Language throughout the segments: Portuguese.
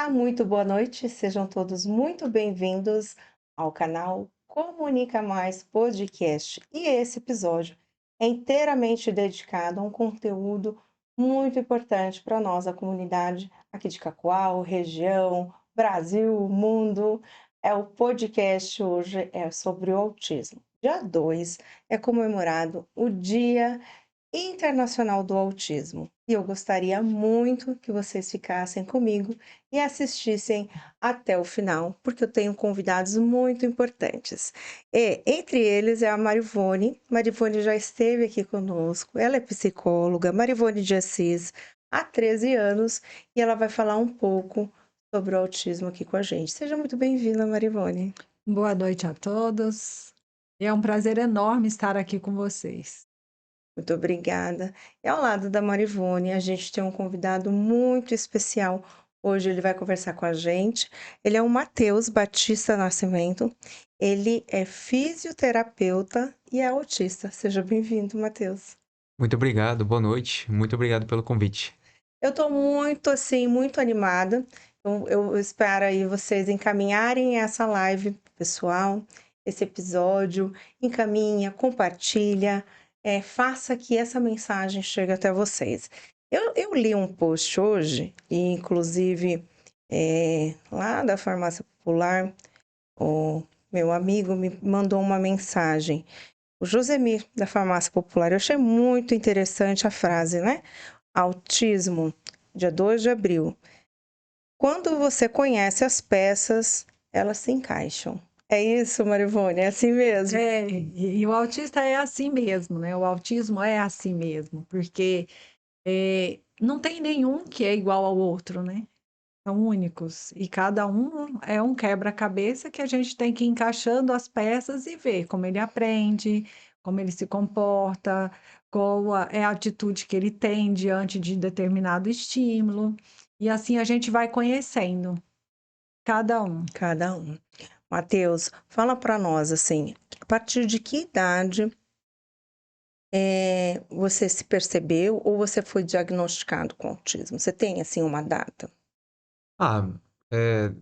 Olá, muito boa noite. Sejam todos muito bem-vindos ao canal Comunica Mais Podcast. E esse episódio é inteiramente dedicado a um conteúdo muito importante para nós, a comunidade aqui de Cacoal, região, Brasil, mundo. É o podcast hoje é sobre o autismo. Dia 2 é comemorado o Dia Internacional do Autismo. E eu gostaria muito que vocês ficassem comigo e assistissem até o final, porque eu tenho convidados muito importantes. E entre eles é a Marivone. Marivone já esteve aqui conosco, ela é psicóloga, Marivone de Assis, há 13 anos, e ela vai falar um pouco sobre o autismo aqui com a gente. Seja muito bem-vinda, Marivone. Boa noite a todos. É um prazer enorme estar aqui com vocês. Muito obrigada. E ao lado da Marivone, a gente tem um convidado muito especial. Hoje ele vai conversar com a gente. Ele é o Matheus Batista Nascimento. Ele é fisioterapeuta e é autista. Seja bem-vindo, Matheus. Muito obrigado, boa noite. Muito obrigado pelo convite. Eu estou muito, assim, muito animada. Eu espero aí vocês encaminharem essa live, pessoal, esse episódio. Encaminha, compartilha, faça que essa mensagem chegue até vocês. Eu li um post hoje, e inclusive lá da Farmácia Popular, o meu amigo me mandou uma mensagem. O Josemir, da Farmácia Popular, eu achei muito interessante a frase, né? Autismo, dia 2 de abril. Quando você conhece as peças, elas se encaixam. É isso, Marivone, é assim mesmo? E o autista é assim mesmo, né? O autismo é assim mesmo, porque não tem nenhum que é igual ao outro, né? São únicos. E cada um é um quebra-cabeça que a gente tem que ir encaixando as peças e ver como ele aprende, como ele se comporta, é a atitude que ele tem diante de determinado estímulo. E assim a gente vai conhecendo cada um. Cada um. Matheus, fala para nós, assim, a partir de que idade você se percebeu ou você foi diagnosticado com autismo? Você tem, assim, uma data? Ah, eh,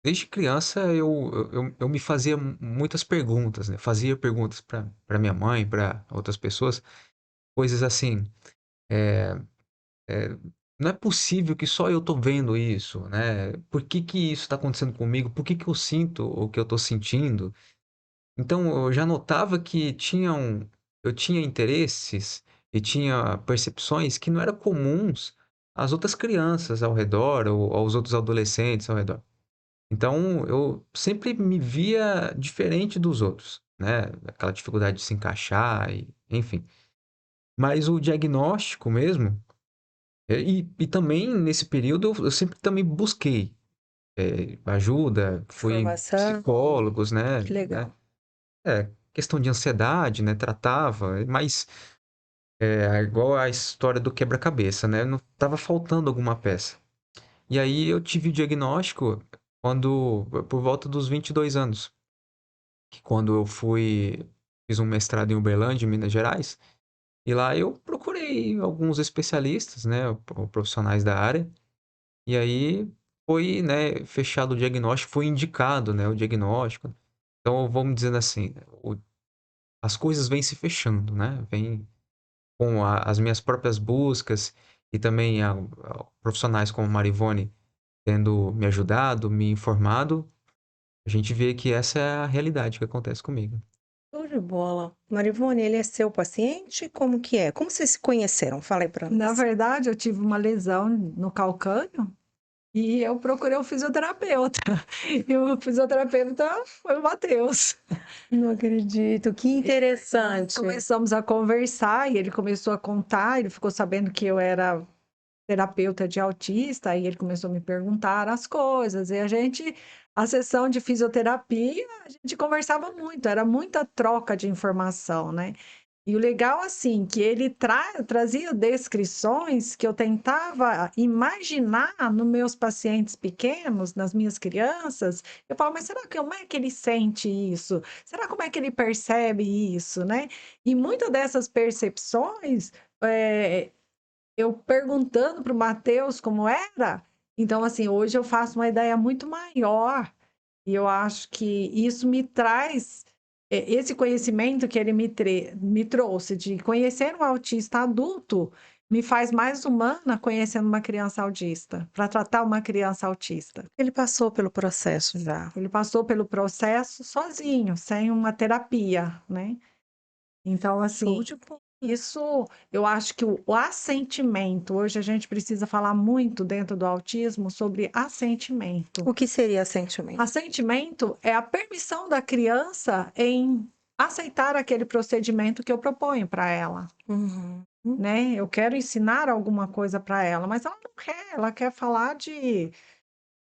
desde criança eu me fazia muitas perguntas, né, fazia perguntas para minha mãe, para outras pessoas, coisas assim, eh eh, "Não é possível que só eu tô vendo isso, né, por que que isso tá acontecendo comigo? Por que que eu sinto o que eu tô sentindo?". Então eu já notava que eu tinha interesses e tinha percepções que não eram comuns às outras crianças ao redor ou aos outros adolescentes ao redor. Então eu sempre me via diferente dos outros, né, aquela dificuldade de se encaixar e enfim. Mas o diagnóstico mesmo, e também nesse período eu sempre também busquei, ajuda, fui em Formação? psicólogos, Que né. legal. Questão de ansiedade, né, tratava, mas, igual a história do quebra-cabeça, né, não estava faltando alguma peça. E aí eu tive o diagnóstico quando por volta dos 22 anos, que quando eu fiz um mestrado em Uberlândia, em Minas Gerais, e lá eu procurei alguns especialistas, né, profissionais da área, e aí foi, né, fechado o diagnóstico, foi indicado, né, o diagnóstico. Então vamos dizendo assim, as coisas vêm se fechando, né, vem com as minhas próprias buscas e também profissionais como Marivone tendo me ajudado, me informado, a gente vê que essa é a realidade que acontece comigo. Show de bola. Marivone, ele é seu paciente? Como que é? Como vocês se conheceram? Fala aí para Na nós. verdade, eu tive uma lesão no calcânio e eu procurei um fisioterapeuta. E o fisioterapeuta foi o Matheus. Não acredito, que interessante. Começamos a conversar e ele começou a contar, ele ficou sabendo que eu era terapeuta de autista, aí ele começou a me perguntar as coisas, e a sessão de fisioterapia, a gente conversava muito, era muita troca de informação, né? E o legal, assim, que ele trazia descrições que eu tentava imaginar nos meus pacientes pequenos, nas minhas crianças. Eu falo, mas será que como é que ele sente isso? Será como é que ele percebe isso, né? E muitas dessas percepções, eh, eu perguntando para o Matheus como era, Então, assim, hoje eu faço uma ideia muito maior e eu acho que isso me traz esse conhecimento que ele me trouxe de conhecer um autista adulto me faz mais humana conhecendo uma criança autista, para tratar uma criança autista. Ele passou pelo processo já. Ele passou pelo processo sozinho, sem uma terapia, né? Então, assim, Show de bola. isso eu acho que o assentimento, hoje a gente precisa falar muito dentro do autismo sobre assentimento. O que seria sentimento? Assentimento é a permissão da criança em aceitar aquele procedimento que eu proponho para ela, Uhum. né? Eu quero ensinar alguma coisa para ela, mas ela não quer, ela quer falar de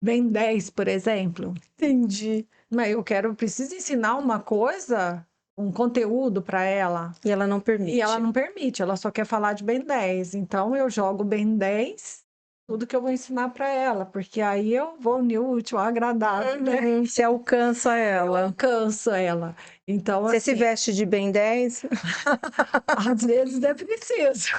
Ben 10, por exemplo. Entendi. Mas preciso ensinar uma coisa, um conteúdo para ela. E ela não permite. E ela não permite, ela só quer falar de Ben 10. Então eu jogo Ben 10, tudo que eu vou ensinar para ela, porque aí eu vou unir o útil ao agradável, né? Você alcança ela. Alcanço ela. Então, Você se assim, veste de Ben 10? às vezes é preciso.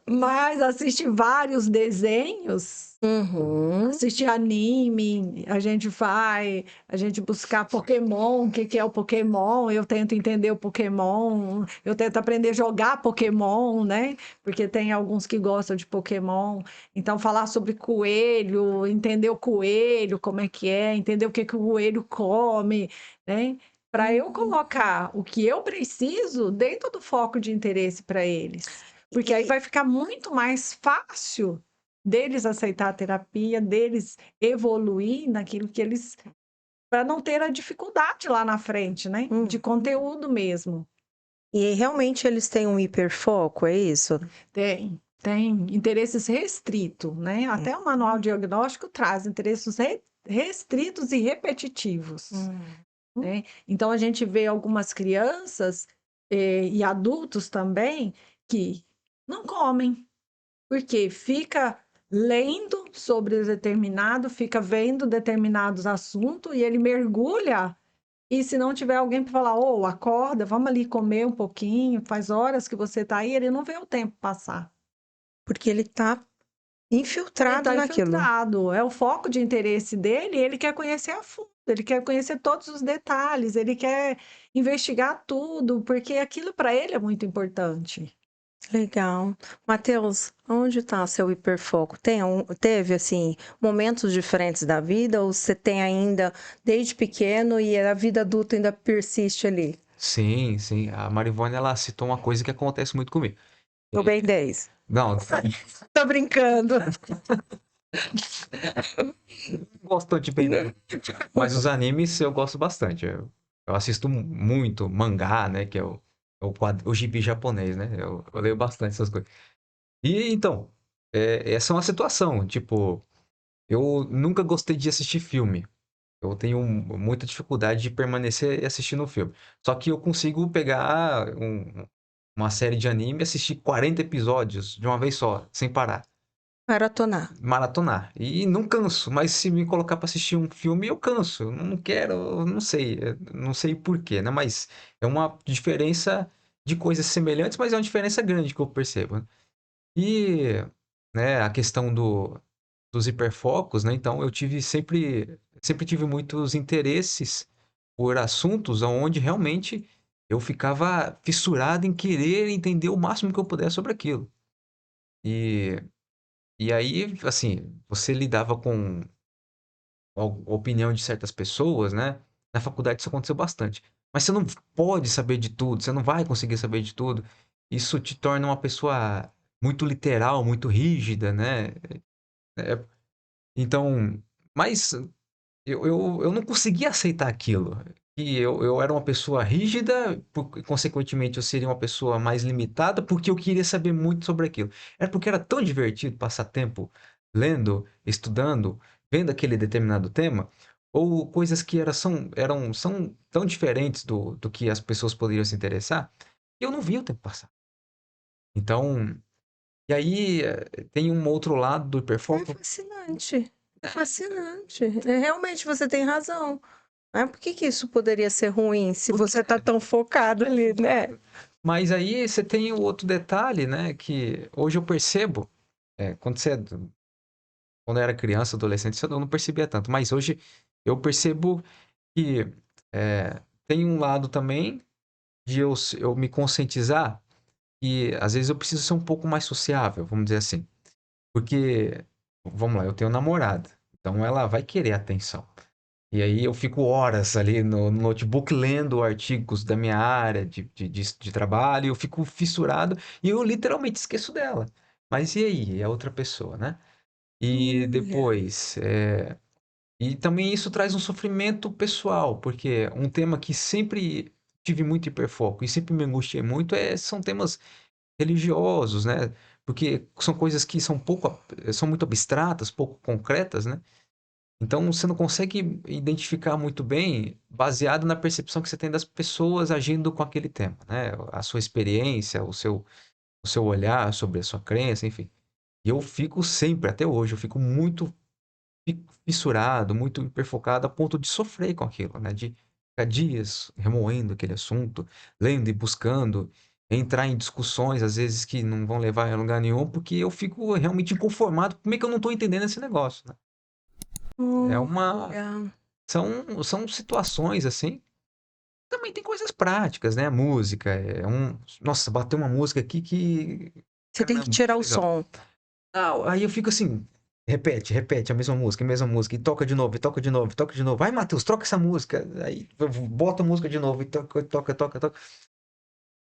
Mas assiste vários desenhos, Uhum. assistir anime, a gente buscar Pokémon, o que que é o Pokémon, eu tento entender o Pokémon, eu tento aprender a jogar Pokémon, né? Porque tem alguns que gostam de Pokémon. Então, falar sobre coelho, entender o coelho, como é, entender o que que o coelho come, né? Para eu colocar o que eu preciso dentro do foco de interesse para eles. Porque aí vai ficar muito mais fácil deles aceitar a terapia, deles evoluir naquilo que eles. Para não ter a dificuldade lá na frente, né? De conteúdo mesmo. E realmente eles têm um hiperfoco, é isso? Tem interesses restritos, né? Até o manual diagnóstico traz interesses restritos e repetitivos. Né? Então, a gente vê algumas crianças e adultos também que não comem, porque fica lendo sobre determinado, fica vendo determinados assuntos e ele mergulha. E se não tiver alguém para falar, ô, acorda, vamos ali comer um pouquinho, faz horas que você está aí, ele não vê o tempo passar. Porque ele está infiltrado Ele está naquilo. infiltrado, é o foco de interesse dele, ele quer conhecer a fundo, ele quer conhecer todos os detalhes, ele quer investigar tudo, porque aquilo para ele é muito importante. Legal. Matheus, onde está seu hiperfoco? Teve, assim, momentos diferentes da vida ou você tem ainda desde pequeno e a vida adulta ainda persiste ali? Sim, sim. A Marivone, ela citou uma coisa que acontece muito comigo. O Ben 10. Não, Tô brincando. gosto de bem, mas os animes eu gosto bastante. Eu assisto muito mangá, né? Que é o gibi japonês, né? Eu leio bastante essas coisas. E então, essa é uma situação. Tipo, eu nunca gostei de assistir filme. Eu tenho muita dificuldade de permanecer assistindo o filme. Só que eu consigo pegar uma série de anime e assistir 40 episódios de uma vez só, sem parar. Maratonar. Maratonar. E não canso, mas se me colocar para assistir um filme, eu canso. Eu não quero, eu não sei. Não sei por quê, né? Mas é uma diferença de coisas semelhantes, mas é uma diferença grande que eu percebo, né? E, né, a questão dos hiperfocos, né? Então, eu sempre tive muitos interesses por assuntos onde realmente eu ficava fissurado em querer entender o máximo que eu pudesse sobre aquilo. E, e aí, assim, você lidava com a opinião de certas pessoas, né? Na faculdade isso aconteceu bastante. Mas você não pode saber de tudo, você não vai conseguir saber de tudo. Isso te torna uma pessoa muito literal, muito rígida, né? É, então, mas eu não conseguia aceitar aquilo. E eu era uma pessoa rígida, consequentemente eu seria uma pessoa mais limitada, porque eu queria saber muito sobre aquilo. Era porque era tão divertido passar tempo lendo, estudando, vendo aquele determinado tema, ou coisas que são tão diferentes do que as pessoas poderiam se interessar, que eu não via o tempo passar. Então, e aí tem um outro lado do É hiperfoco. fascinante. É fascinante. Realmente você tem razão. Por que que isso poderia ser ruim se você está tão focado ali, né? Mas aí você tem o outro detalhe, né? Que hoje eu percebo, quando você quando eu era criança, adolescente, isso eu não percebia tanto. Mas hoje eu percebo que tem um lado também de eu me conscientizar que às vezes eu preciso ser um pouco mais sociável, vamos dizer assim. Porque, vamos lá, eu tenho namorada, então ela vai querer atenção. E aí eu fico horas ali no notebook lendo artigos da minha área de trabalho, eu fico fissurado e eu literalmente esqueço dela. Mas e aí? É outra pessoa, né? E É. depois, e também isso traz um sofrimento pessoal, porque um tema que sempre tive muito hiperfoco e sempre me angustiei muito são temas religiosos, né? Porque são coisas que são muito abstratas, pouco concretas, né? Então você não consegue identificar muito bem baseado na percepção que você tem das pessoas agindo com aquele tema, né? A sua experiência, o seu olhar sobre a sua crença, enfim. E eu fico sempre, até hoje, eu fico muito fissurado, muito hiperfocado a ponto de sofrer com aquilo, né? De ficar dias remoendo aquele assunto, lendo e buscando, entrar em discussões, às vezes, que não vão levar a lugar nenhum, porque eu fico realmente inconformado. Como é que eu não estou entendendo esse negócio, né? É uma. Olha, São situações assim. Também tem coisas práticas, né? A música. Nossa, bateu uma música aqui que. você tem que Caramba, tirar que o legal. som. Não, aí eu fico assim, repete a mesma música, e toca de novo, e toca de novo, e toca de novo. Vai, Matheus, troca essa música. Aí bota a música de novo, e toca, toca, toca, toca.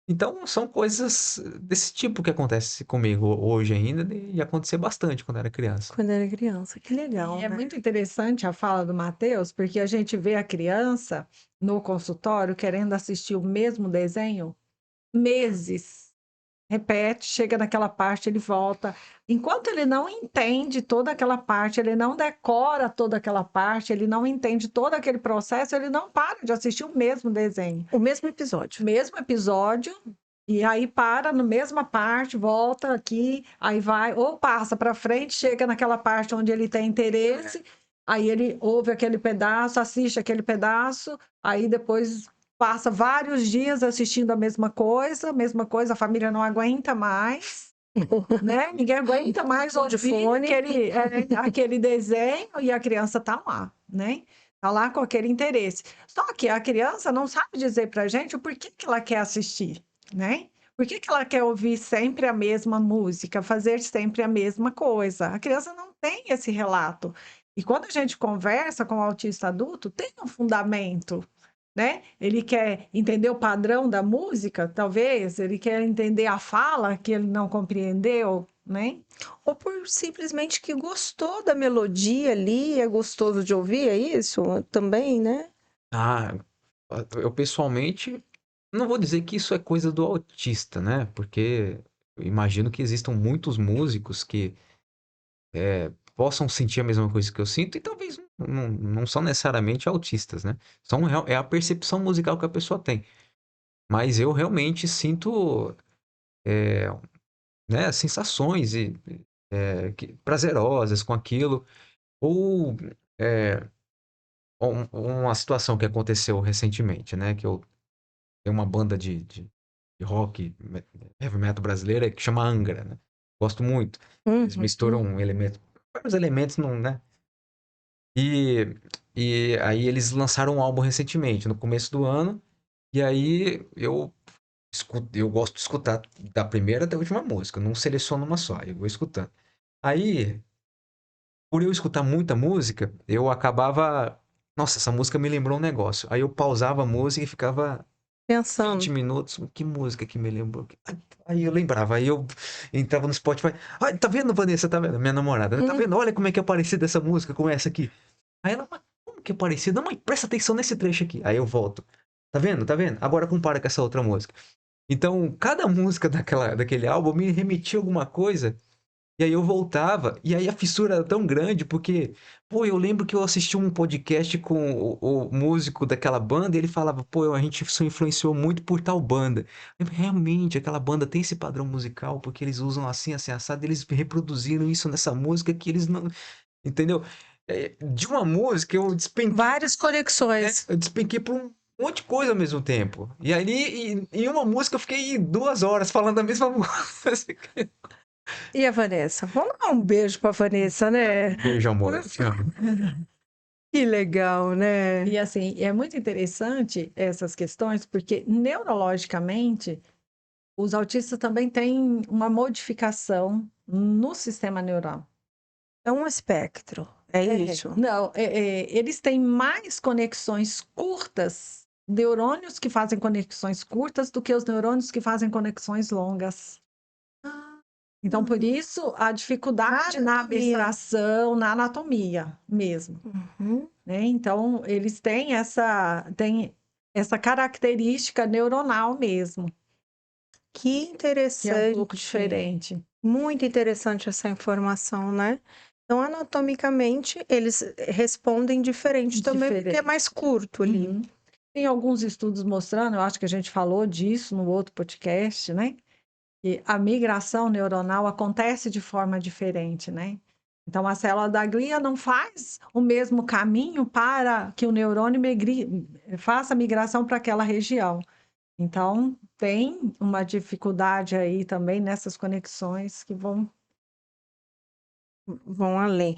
Então, são coisas desse tipo que acontece comigo hoje ainda, e acontecer bastante quando era criança. Quando era criança. Que legal, E é né? muito interessante a fala do Matheus, porque a gente vê a criança no consultório querendo assistir o mesmo desenho meses. Repete, chega naquela parte, ele volta. Enquanto ele não entende toda aquela parte, ele não decora toda aquela parte, ele não entende todo aquele processo, ele não para de assistir o mesmo desenho. O mesmo episódio. Mesmo episódio, e aí para na mesma parte, volta aqui, aí vai, ou passa para frente, chega naquela parte onde ele tem interesse, aí ele ouve aquele pedaço, assiste aquele pedaço, aí depois passa vários dias assistindo a mesma coisa, a família não aguenta mais, né? Ninguém aguenta mais De ouvir fone. aquele desenho e a criança tá lá, né? Tá lá com aquele interesse. Só que a criança não sabe dizer pra gente o porquê que ela quer assistir, né? Por que que ela quer ouvir sempre a mesma música, fazer sempre a mesma coisa? A criança não tem esse relato. E quando a gente conversa com o autista adulto, tem um fundamento, né? Ele quer entender o padrão da música, talvez, ele quer entender a fala que ele não compreendeu, né? Ou por simplesmente que gostou da melodia ali, é gostoso de ouvir, é isso? Também, né? Ah, eu pessoalmente não vou dizer que isso é coisa do autista, né? Porque eu imagino que existam muitos músicos que possam sentir a mesma coisa que eu sinto e talvez não são necessariamente autistas, né? É a percepção musical que a pessoa tem. Mas eu realmente sinto, é, né, sensações prazerosas com aquilo. Ou uma situação que aconteceu recentemente, né? Que eu tenho uma banda de rock, heavy metal brasileira que chama Angra, né? Gosto muito. Eles Uhum. misturam vários elementos, não, né? E, e aí eles lançaram um álbum recentemente, no começo do ano. E aí eu gosto de escutar da primeira até a última música. Eu não seleciono uma só, eu vou escutando. Aí, por eu escutar muita música, eu acabava. Nossa, essa música me lembrou um negócio. Aí eu pausava a música e ficava 20 Pensando. minutos. Que música que me lembrou? Aí eu lembrava, aí eu entrava no Spotify. Ai, tá vendo, Vanessa? Tá vendo? Minha namorada, né? Tá Hum, vendo? Olha como é que é parecida essa música com essa aqui. Aí ela, mas como que é parecida? Não, mas presta atenção nesse trecho aqui. Aí eu volto. Tá vendo? Tá vendo? Agora compara com essa outra música. Então, cada música daquele álbum me remetia a alguma coisa. E aí eu voltava, e aí a fissura era tão grande, porque, pô, eu lembro que eu assisti um podcast com o músico daquela banda, e ele falava, pô, a gente se influenciou muito por tal banda. Realmente, aquela banda tem esse padrão musical, porque eles usam assim, assim, assado, eles reproduziram isso nessa música que eles não. Entendeu? De uma música eu despenquei, várias né? conexões. Eu despenquei por um monte de coisa ao mesmo tempo. E ali, em uma música, eu fiquei 2 horas falando a mesma música. E a Vanessa? Vamos dar um beijo pra Vanessa, né? Beijo, amor. Te amo. Que legal, né? E assim, é muito interessante essas questões, porque neurologicamente os autistas também têm uma modificação no sistema neural. É um espectro, é isso. Não, eles têm mais conexões curtas, neurônios que fazem conexões curtas do que os neurônios que fazem conexões longas. Então, por isso, a dificuldade na Anatomia. abstração, na anatomia mesmo, Uhum. né? Então, eles têm essa característica neuronal mesmo, Que que é um pouco interessante. diferente. Muito interessante essa informação, né? Então, anatomicamente, eles respondem diferente também, porque é Diferente. mais curto ali. Uhum. Tem alguns estudos mostrando, eu acho que a gente falou disso no outro podcast, né? Que a migração neuronal acontece de forma diferente, né? Então, a célula da glia não faz o mesmo caminho para que o neurônio faça a migração para aquela região. Então, tem uma dificuldade aí também nessas conexões que vão. Vão além.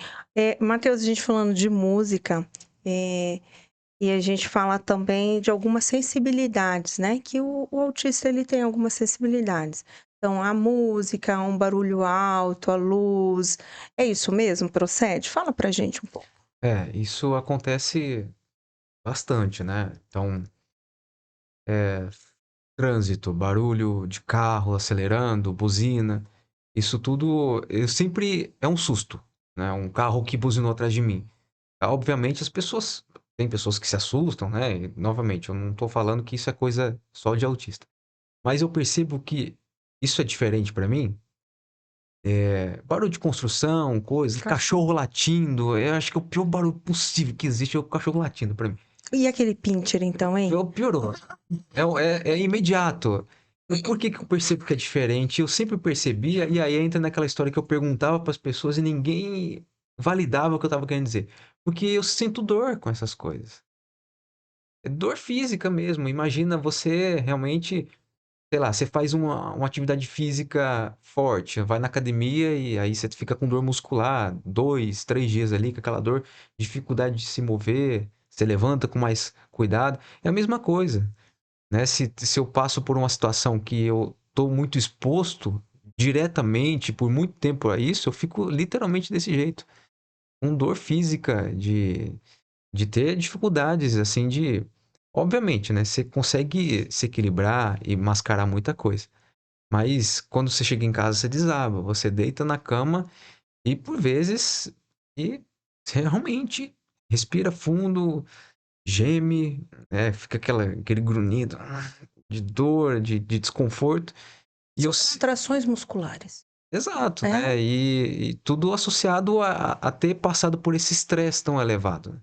Matheus, a gente falando de música, e a gente fala também de algumas sensibilidades, né? Que o autista ele tem algumas sensibilidades. Então, a música, um barulho alto, a luz. É isso mesmo? Procede? Fala pra gente um pouco. Isso acontece bastante, né? Então, é, trânsito, barulho de carro acelerando, buzina, isso tudo eu sempre é um susto, né? Um carro que buzinou atrás de mim. Obviamente tem pessoas que se assustam, né? E, novamente, eu não tô falando que isso é coisa só de autista. Mas eu percebo que isso é diferente pra mim. Barulho de construção, coisa, cachorro latindo, eu acho que é o pior barulho possível que existe é o cachorro latindo pra mim. E aquele pincher, então, hein? Piorou. É imediato. Por que que eu percebo que é diferente? Eu sempre percebia, e aí entra naquela história que eu perguntava para as pessoas e ninguém validava o que eu estava querendo dizer. Porque eu sinto dor com essas coisas. É dor física mesmo. Imagina você realmente, sei lá, você faz uma atividade física forte, vai na academia e aí você fica com dor muscular, 2, 3 dias ali com aquela dor, dificuldade de se mover, você levanta com mais cuidado. É a mesma coisa, né? Se eu passo por uma situação que eu estou muito exposto diretamente por muito tempo a isso, eu fico literalmente desse jeito, com dor física, de ter dificuldades, assim, de. Obviamente, né? Você consegue se equilibrar e mascarar muita coisa. Mas quando você chega em casa, você desaba. Você deita na cama e, por vezes, e você realmente respira fundo, geme, né? Fica aquele grunhido de dor, de desconforto. E eu. Contrações musculares. Exato, É. né? E tudo associado a ter passado por esse estresse tão elevado, né?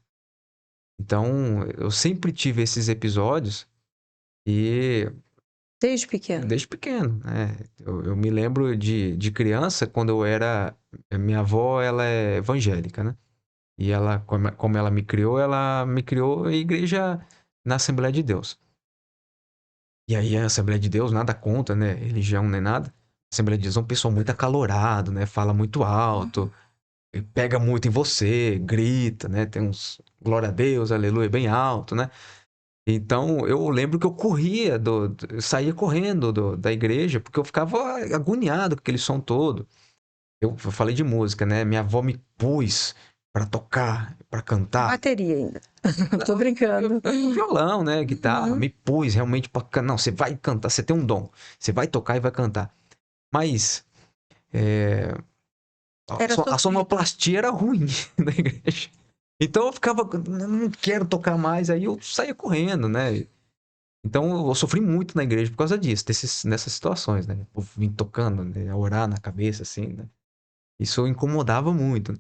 Então, eu sempre tive esses episódios e Desde pequeno. desde pequeno, né? Eu me lembro de criança, quando eu era. Minha avó, ela é evangélica, né? E ela, como ela me criou em igreja na Assembleia de Deus. E aí, a Assembleia de Deus, nada contra, né? Religião nem nada. A Assembleia de Deus é um pessoal muito acalorado, né? Fala muito alto, pega muito em você, grita, né? Tem uns glória a Deus, aleluia, bem alto, né? Então, eu lembro que eu corria, eu saía correndo da igreja, porque eu ficava agoniado com aquele som todo. Eu falei de música, né? Minha avó me pôs pra tocar, pra cantar. Bateria ainda. Tô brincando. Violão, né? Guitarra, Uhum. me pôs realmente pra cantar. Não, você vai cantar, você tem um dom. Você vai tocar e vai cantar. Mas, Era a sofrido. sonoplastia era ruim na igreja. Então eu ficava, não quero tocar mais, aí eu saía correndo, né? Então eu sofri muito na igreja por causa disso, nessas situações, né? Eu vim tocando, né? Orar na cabeça, assim, né? Isso incomodava muito.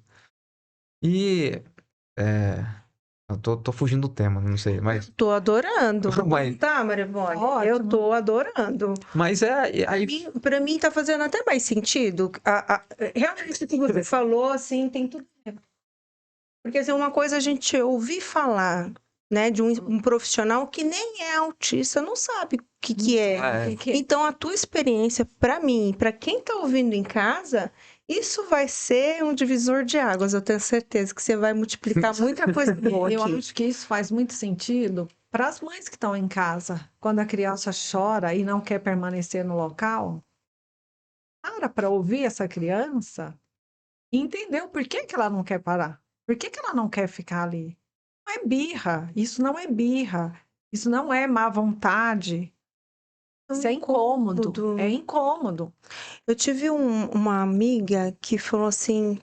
E, eu tô fugindo do tema, não sei, mas, Tô adorando. mas, Tá, Marivone? Ótimo. Eu tô adorando. mas aí, Pra mim tá fazendo até mais sentido. Realmente o que você falou, assim, tem tudo a ver. Porque assim, uma coisa é a gente ouvir falar né, de um profissional que nem é autista, não sabe o que é. É, Então, a tua experiência, para mim, para quem está ouvindo em casa, isso vai ser um divisor de águas. Eu tenho certeza que você vai multiplicar muita coisa boa Eu aqui. acho que isso faz muito sentido para as mães que estão em casa. Quando a criança chora e não quer permanecer no local, para ouvir essa criança e entender o porquê que ela não quer parar. Por que que ela não quer ficar ali? Não é birra, isso não é birra, isso não é má vontade, isso é incômodo, é incômodo. Eu tive uma amiga que falou assim,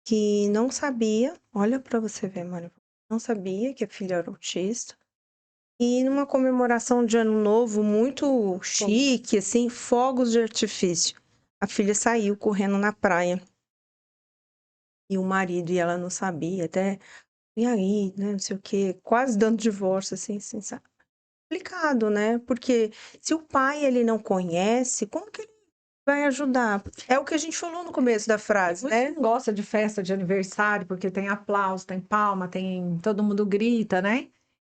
que não sabia, olha para você ver, Mário, não sabia que a filha era autista. E numa comemoração de Ano Novo muito chique, assim, fogos de artifício. A filha saiu correndo na praia. E o marido e ela não sabia, até, e aí, né, não sei o quê, quase dando divórcio, assim, sabe? Complicado, né? Porque se o pai ele não conhece, como que ele vai ajudar? É o que a gente falou no começo da frase, Você né? não gosta de festa de aniversário porque tem aplauso, tem palma, tem todo mundo grita, né?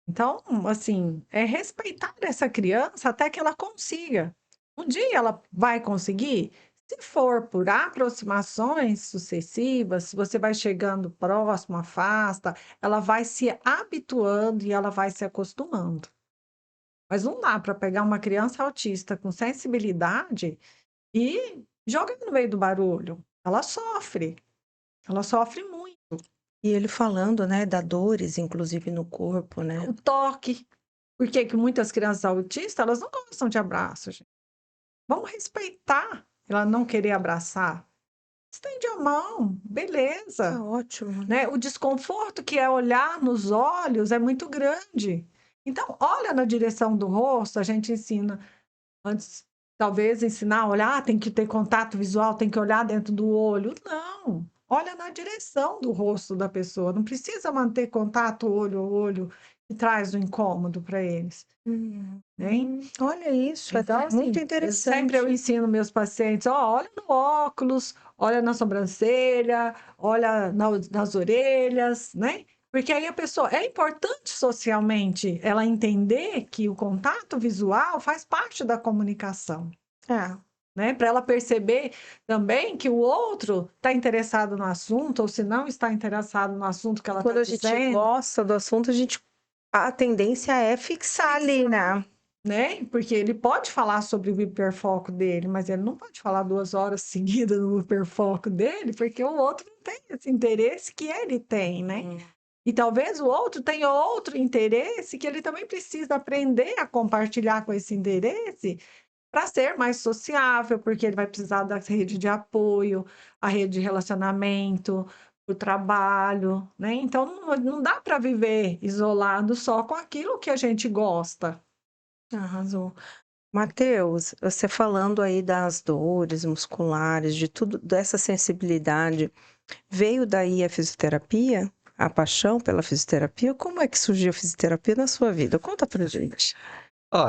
Então, assim, é respeitar essa criança até que ela consiga. Um dia ela vai conseguir. Se for por aproximações sucessivas, se você vai chegando próximo, afasta, ela vai se habituando e ela vai se acostumando. Mas não dá para pegar uma criança autista com sensibilidade e jogar no meio do barulho. Ela sofre muito. E ele falando, né, da dores, inclusive no corpo, né? O toque. Por que que muitas crianças autistas, elas não gostam de abraço, gente? Vamos respeitar ela não querer abraçar. Estende a mão, beleza. Tá ótimo, Né? O desconforto que é olhar nos olhos é muito grande. Então, olha na direção do rosto, a gente ensina antes, talvez ensinar a olhar, tem que ter contato visual, tem que olhar dentro do olho. Não, olha na direção do rosto da pessoa, não precisa manter contato olho a olho, que traz o incômodo para eles. Hein? Olha isso, Então, é assim, muito interessante. sempre eu ensino meus pacientes, ó, olha no óculos, olha na sobrancelha, olha nas orelhas, né? Porque aí a pessoa, é importante socialmente ela entender que o contato visual faz parte da comunicação, Ah, né? Para ela perceber também que o outro está interessado no assunto, ou se não está interessado no assunto que ela quando está a gente dizendo, gosta do assunto, a tendência é fixar ali, né? né? Porque ele pode falar sobre o hiperfoco dele, mas ele não pode falar 2 horas seguidas no hiperfoco dele, porque o outro não tem esse interesse que ele tem, né? E talvez o outro tenha outro interesse que ele também precisa aprender a compartilhar com esse interesse para ser mais sociável, porque ele vai precisar da rede de apoio, a rede de relacionamento, o trabalho, né? Então não dá para viver isolado só com aquilo que a gente gosta. Arrasou. Matheus, você falando aí das dores musculares, de tudo, dessa sensibilidade, veio daí a fisioterapia? A paixão pela fisioterapia? Como é que surgiu a fisioterapia na sua vida? Conta pra gente. ó,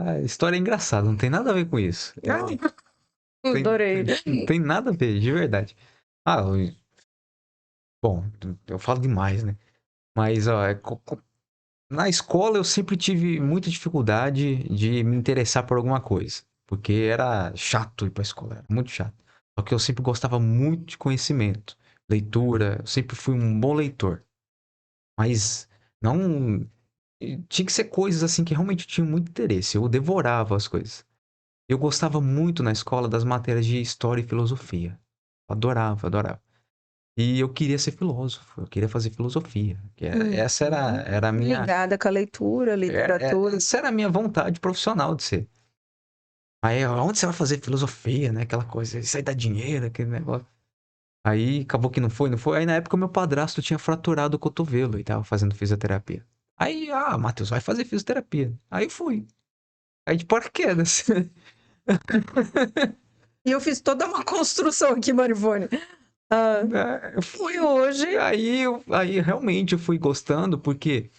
a história é engraçada, não tem nada a ver com isso. Adorei. Não tem nada a ver, de verdade. Ah, bom, eu falo demais, né? Mas, ó, na escola eu sempre tive muita dificuldade de me interessar por alguma coisa. Porque era chato ir pra escola, era muito chato. Só que eu sempre gostava muito de conhecimento, leitura, eu sempre fui um bom leitor. Mas não. Tinha que ser coisas assim que realmente tinham muito interesse. Eu devorava as coisas. Eu gostava muito na escola das matérias de história e filosofia. Adorava, adorava. E eu queria ser filósofo, eu queria fazer filosofia. Essa era a minha. Ligada com a leitura, literatura. Essa era a minha vontade profissional de ser. Aí, onde você vai fazer filosofia, né? Aquela coisa, isso aí dá dinheiro, aquele negócio. Aí acabou que não foi, não foi. Aí na época meu padrasto tinha fraturado o cotovelo e tava fazendo fisioterapia. Aí, Matheus, vai fazer fisioterapia. Aí eu fui. Aí de paraquedas. E eu fiz toda uma construção aqui, Marivone. Ah, Eu fui. e hoje, Aí realmente eu fui gostando, porque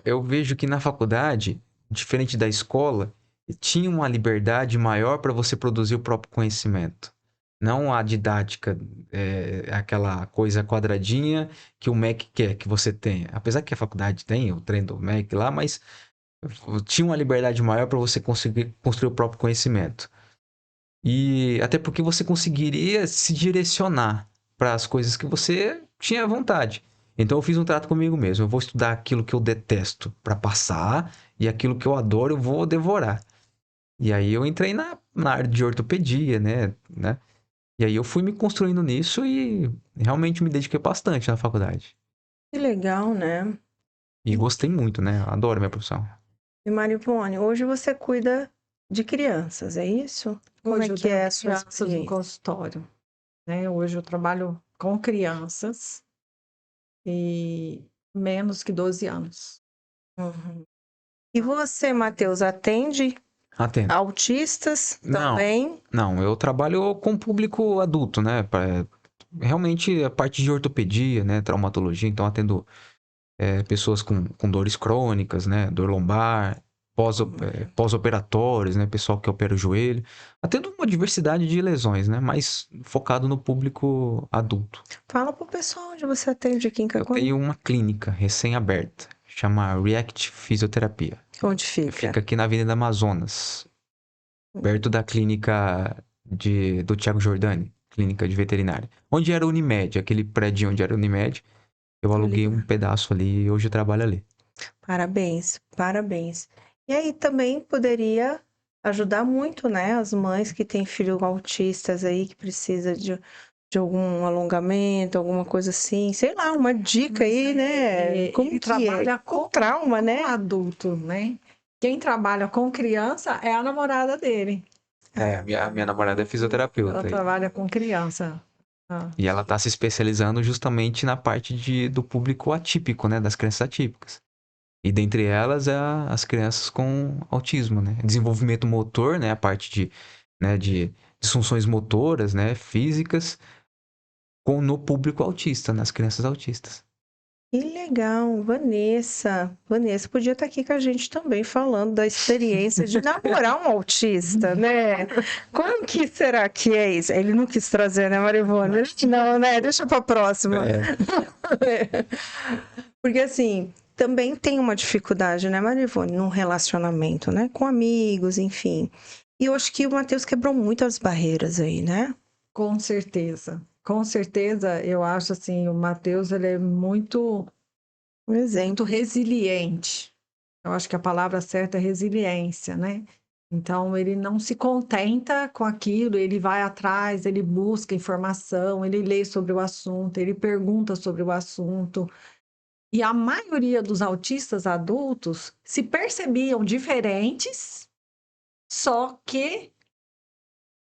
eu vejo que na faculdade, diferente da escola, tinha uma liberdade maior para você produzir o próprio conhecimento, Não a didática, aquela coisa quadradinha que o MEC quer que você tenha. Apesar que a faculdade tem o trem do MEC lá, mas tinha uma liberdade maior para você conseguir construir o próprio conhecimento. E até porque você conseguiria se direcionar para as coisas que você tinha vontade. Então eu fiz um trato comigo mesmo. Eu vou estudar aquilo que eu detesto para passar e aquilo que eu adoro eu vou devorar. E aí eu entrei na área de ortopedia, né? E aí eu fui me construindo nisso e realmente me dediquei bastante na faculdade. Que legal, né? E gostei muito, né? Adoro minha profissão. E Marivone, hoje você cuida de crianças, é isso? Como Hoje é eu que tenho é a sua crianças no experiência? consultório, né? Hoje eu trabalho com crianças e menos que 12 anos. Uhum. E você, Matheus, atende Atendo. autistas Não, também? não, eu trabalho com público adulto, né? Realmente a parte de ortopedia, né? Traumatologia, então atendo pessoas com dores crônicas, né? Dor lombar, pós-operatórios, né? Pessoal que opera o joelho. Atendo uma diversidade de lesões, né? Mas focado no público adulto. Fala pro pessoal onde você atende aqui em Eu tenho Cacoal. uma clínica recém-aberta, chama React Fisioterapia. Onde fica? Fica aqui na Avenida Amazonas, perto da clínica do Thiago Giordani, clínica de veterinária. Onde era a Unimed, aquele prédio onde era a Unimed, eu Tô aluguei um ligada. pedaço ali e hoje eu trabalho ali. Parabéns, parabéns. E aí também poderia ajudar muito, né? As mães que têm filhos autistas aí, que precisa de algum alongamento, alguma coisa assim. Sei lá, uma dica aí, né? Como Ele que é? trabalha Com trauma, com né? adulto, né? Quem trabalha com criança é a namorada dele. Minha namorada é Ela fisioterapeuta trabalha com criança. Ah, e ela está se especializando justamente na parte do público atípico, né? Das crianças atípicas. E dentre elas, as crianças com autismo, né? Desenvolvimento motor, né? A parte de disfunções motoras, né? Físicas, no público autista, nas crianças autistas. Que legal, Vanessa. Vanessa podia estar aqui com a gente também falando da experiência de namorar um autista, né? Como que será que é isso? Ele não quis trazer, né, Marivone? Não, né? Deixa para próxima. É. Porque assim, também tem uma dificuldade, né, Marivone, num relacionamento, né? Com amigos, enfim. E eu acho que o Matheus quebrou muitas barreiras aí, né? com certeza. Com certeza, eu acho assim, o Matheus, ele é muito, Um exemplo. muito resiliente. Eu acho que a palavra certa é resiliência, né? Então, ele não se contenta com aquilo, ele vai atrás, ele busca informação, ele lê sobre o assunto, ele pergunta sobre o assunto. E a maioria dos autistas adultos se percebiam diferentes, só que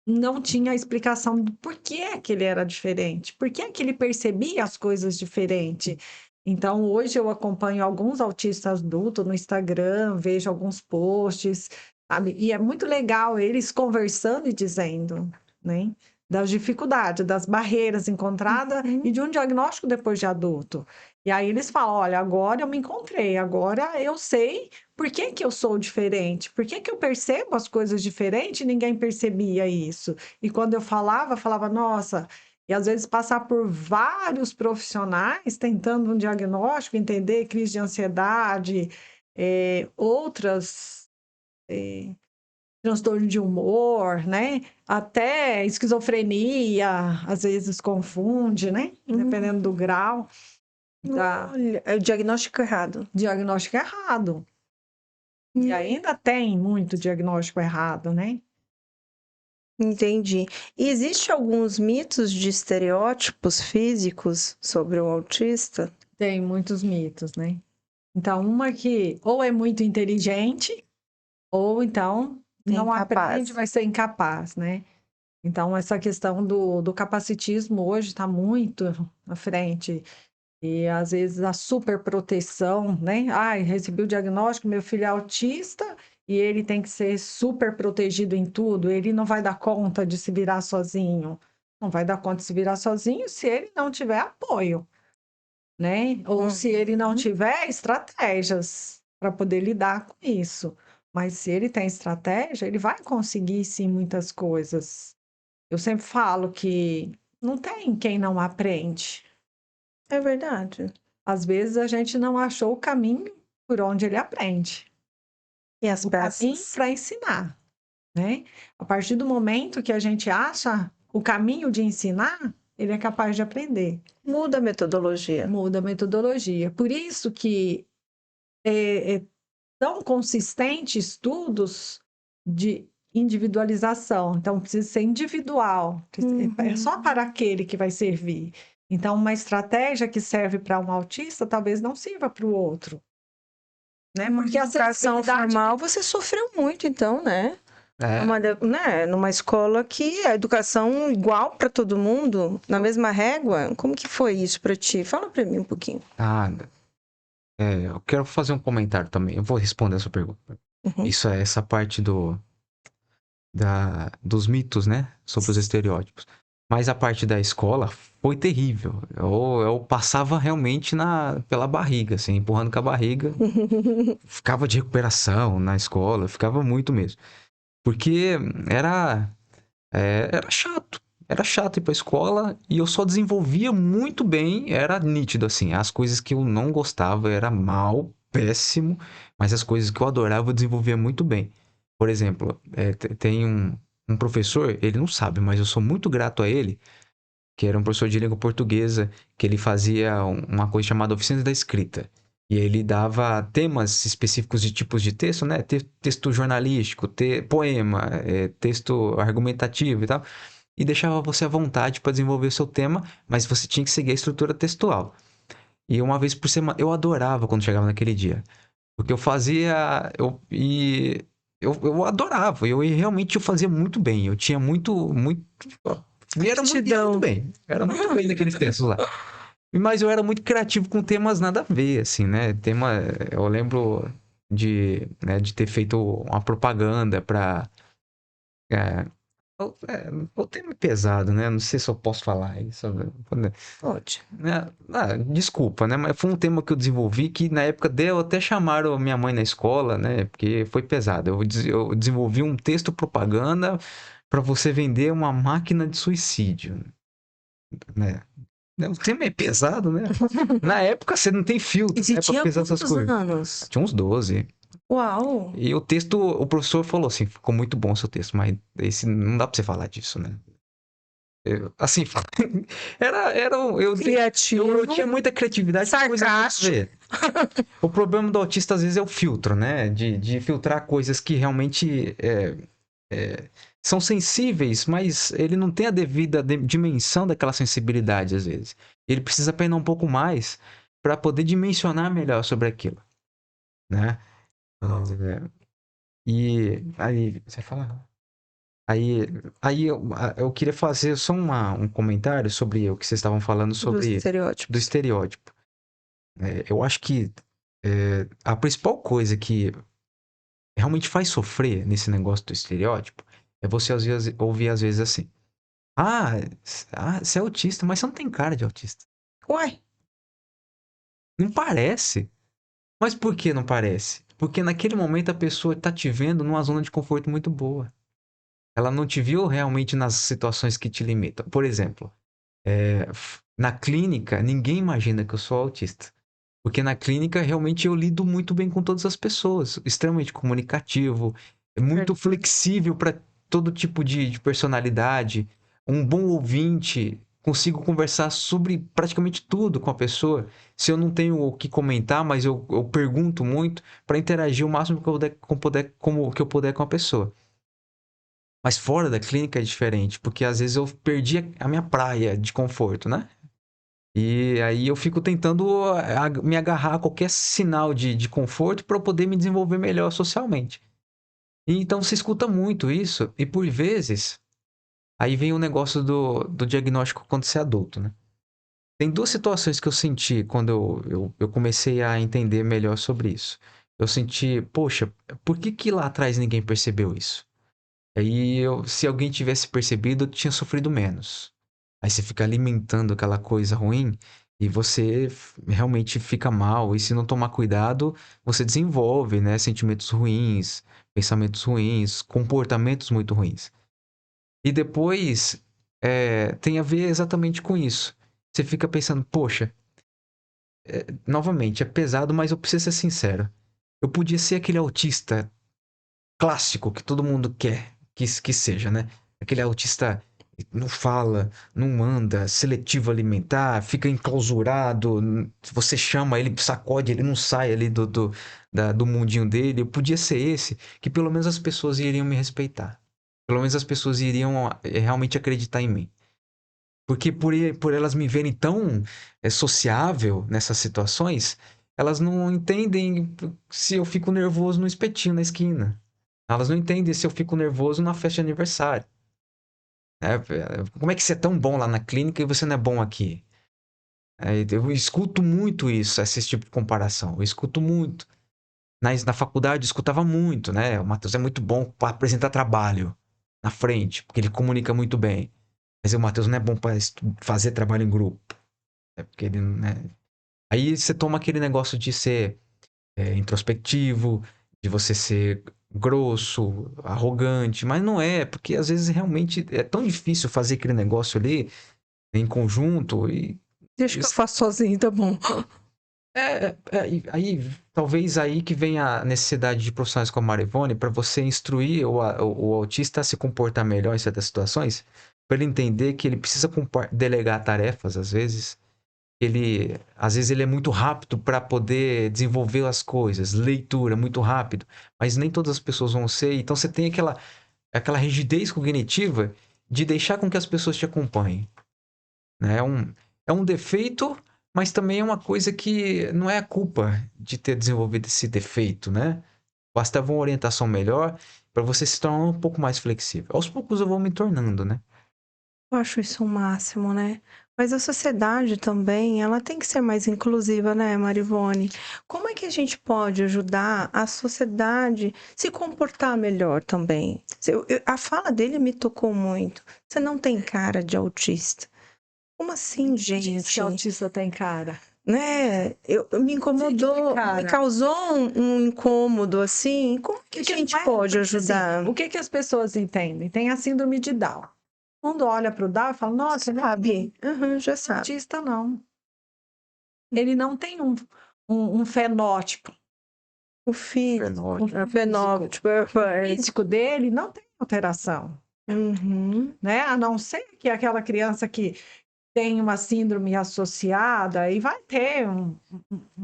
não tinha a explicação do porquê que ele era diferente, por que ele percebia as coisas diferente. Então, hoje eu acompanho alguns autistas adultos no Instagram, vejo alguns posts, sabe? E é muito legal eles conversando e dizendo, né? Das dificuldades, das barreiras encontradas e de um diagnóstico depois de adulto. E aí eles falam, olha, agora eu me encontrei, agora eu sei por que que eu sou diferente? Por que que eu percebo as coisas diferentes e ninguém percebia isso? E quando eu falava, nossa, e às vezes passar por vários profissionais tentando um diagnóstico, entender crise de ansiedade, outras transtorno de humor, né? Até esquizofrenia, às vezes confunde, né? Dependendo do grau da Olha, é o diagnóstico errado. diagnóstico errado. E ainda tem muito diagnóstico errado, né? Entendi. E existe alguns mitos de estereótipos físicos sobre o autista? Tem muitos mitos, né? Então, uma que ou é muito inteligente, ou então não aprende, Incapaz. vai ser incapaz, né? Então, essa questão do capacitismo hoje está muito na frente. E às vezes a superproteção, né? Ai, recebi o diagnóstico, meu filho é autista e ele tem que ser super protegido em tudo, ele não vai dar conta de se virar sozinho. Não vai dar conta de se virar sozinho se ele não tiver apoio, né? Ou se ele não tiver estratégias para poder lidar com isso. Mas se ele tem estratégia, ele vai conseguir sim muitas coisas. Eu sempre falo que não tem quem não aprende. É verdade. Às vezes a gente não achou o caminho por onde ele aprende. E as O caminho peças? para ensinar, né? A partir do momento que a gente acha o caminho de ensinar, ele é capaz de aprender. Muda a metodologia. Muda a metodologia. Por isso que é tão consistente estudos de individualização. Então, precisa ser individual. É só para aquele que vai servir. Então, uma estratégia que serve para um autista talvez não sirva para o outro. Né? Porque a Educação sensibilidade... formal, você sofreu muito, então, né? É, Né? Numa escola que a educação igual para todo mundo, na mesma régua. Como que foi isso para ti? Fala para mim um pouquinho. eu quero fazer um comentário também. Eu vou responder essa pergunta. Uhum. Isso é essa parte dos mitos, né? Sobre os estereótipos. Mas a parte da escola foi terrível. Eu passava realmente pela barriga, assim, empurrando com a barriga. Ficava de recuperação na escola, ficava muito mesmo. Porque era, era chato. Era chato ir pra escola e eu só desenvolvia muito bem, era nítido, assim. As coisas que eu não gostava era mal, péssimo, mas as coisas que eu adorava eu desenvolvia muito bem. Por exemplo, tem um professor, ele não sabe, mas eu sou muito grato a ele, que era um professor de língua portuguesa, que ele fazia uma coisa chamada oficina da escrita. E ele dava temas específicos de tipos de texto, né? Texto jornalístico, poema, texto argumentativo e tal. E deixava você à vontade para desenvolver o seu tema, mas você tinha que seguir a estrutura textual. E uma vez por semana, eu adorava quando chegava naquele dia. Porque eu fazia. Eu adorava, realmente eu fazia muito bem. Eu tinha muito. E era muito Aptidão. bem. Era muito bem naqueles textos lá. Mas eu era muito criativo com temas nada a ver, assim, né? Eu lembro de ter feito uma propaganda para o tema é pesado, né? Não sei se eu posso falar isso. Pode. Desculpa, né? Mas foi um tema que eu desenvolvi que na época deu até chamaram a minha mãe na escola, né? Porque foi pesado. Eu desenvolvi um texto propaganda para você vender uma máquina de suicídio, né? O tema é pesado, né? Na época você não tem filtro, E você né, para tinha pesar essas quantos coisas. anos? Tinha uns 12. Uau! E o texto, o professor falou assim, ficou muito bom o seu texto, mas esse não dá pra você falar disso, né? Assim, eu Criativo, tinha muita criatividade. Coisa nada a sarcástico. ver. O problema do autista às vezes é o filtro, né? De filtrar coisas que realmente são sensíveis, mas ele não tem a devida dimensão daquela sensibilidade às vezes. Ele precisa apenas um pouco mais para poder dimensionar melhor sobre aquilo, né? É, E aí, você fala? Aí, aí eu queria fazer só um comentário sobre o que vocês estavam falando Dos do estereótipos. estereótipo. Eu acho que a principal coisa que realmente faz sofrer nesse negócio do estereótipo é você ouvir às vezes assim: ah, você é autista, mas você não tem cara de autista. Uai, Não parece. Mas por que não parece? Porque naquele momento a pessoa está te vendo numa zona de conforto muito boa. Ela não te viu realmente nas situações que te limitam. Por exemplo, na clínica, ninguém imagina que eu sou autista. Porque na clínica, realmente, eu lido muito bem com todas as pessoas. Extremamente comunicativo, muito flexível para todo tipo de personalidade. Um bom ouvinte, consigo conversar sobre praticamente tudo com a pessoa. Se eu não tenho o que comentar, mas eu pergunto muito para interagir o máximo que que eu puder com a pessoa. Mas fora da clínica é diferente, porque às vezes eu perdi a minha praia de conforto, né? E aí eu fico tentando me agarrar a qualquer sinal de conforto para eu poder me desenvolver melhor socialmente. E então você escuta muito isso, e por vezes, aí vem o negócio do diagnóstico quando você é adulto, né? Tem duas situações que eu senti quando eu comecei a entender melhor sobre isso. Eu senti, poxa, por que lá atrás ninguém percebeu isso? Aí, se alguém tivesse percebido, eu tinha sofrido menos. Aí você fica alimentando aquela coisa ruim e você realmente fica mal. E se não tomar cuidado, você desenvolve, né, sentimentos ruins, pensamentos ruins, comportamentos muito ruins. E depois tem a ver exatamente com isso. Você fica pensando, poxa, novamente, é pesado, mas eu preciso ser sincero. Eu podia ser aquele autista clássico que todo mundo quer que seja, né? Aquele autista não fala, não anda, seletivo alimentar, fica enclausurado. Se você chama ele, sacode, ele não sai ali do mundinho dele. Eu podia ser esse, que pelo menos as pessoas iriam me respeitar. Pelo menos as pessoas iriam realmente acreditar em mim. Porque por elas me verem tão sociável nessas situações, elas não entendem se eu fico nervoso no espetinho na esquina. Elas não entendem se eu fico nervoso na festa de aniversário. Como é que você é tão bom lá na clínica e você não é bom aqui? Eu escuto muito isso, esse tipo de comparação. Eu escuto muito. Na faculdade eu escutava muito, né? O Matheus é muito bom para apresentar trabalho na frente, porque ele comunica muito bem. Mas o Matheus não é bom para fazer trabalho em grupo. Porque ele, né? Aí você toma aquele negócio de ser introspectivo, de você ser grosso, arrogante, mas não é, porque às vezes realmente é tão difícil fazer aquele negócio ali em conjunto e Deixa que eu faço sozinho, tá bom. aí talvez aí que venha a necessidade de profissionais como a Marivone para você instruir o autista a se comportar melhor em certas situações, para ele entender que ele precisa delegar tarefas às vezes. Às vezes ele é muito rápido para poder desenvolver as coisas, leitura muito rápido, mas nem todas as pessoas vão ser. Então você tem aquela rigidez cognitiva de deixar com que as pessoas te acompanhem, né? É um defeito, mas também é uma coisa que não é a culpa de ter desenvolvido esse defeito, né? Bastava uma orientação melhor para você se tornar um pouco mais flexível. Aos poucos eu vou me tornando, né? Eu acho isso o máximo, né? Mas a sociedade também, ela tem que ser mais inclusiva, né, Marivone? Como é que a gente pode ajudar a sociedade se comportar melhor também? A fala dele me tocou muito. Você não tem cara de autista. Como assim, Diz que gente? autista tem cara. Né? Me incomodou, cara. me causou um incômodo, assim. Como que a gente não é, pode porque, ajudar? assim, o que as pessoas entendem? Tem a síndrome de Down. Quando olha para o Down, fala, nossa, ele é Sabe? Já sabe. autista, não. Ele não tem um fenótipo. O fenótipo. O físico dele não tem alteração, Uhum. né? A não ser que aquela criança que tem uma síndrome associada e vai ter um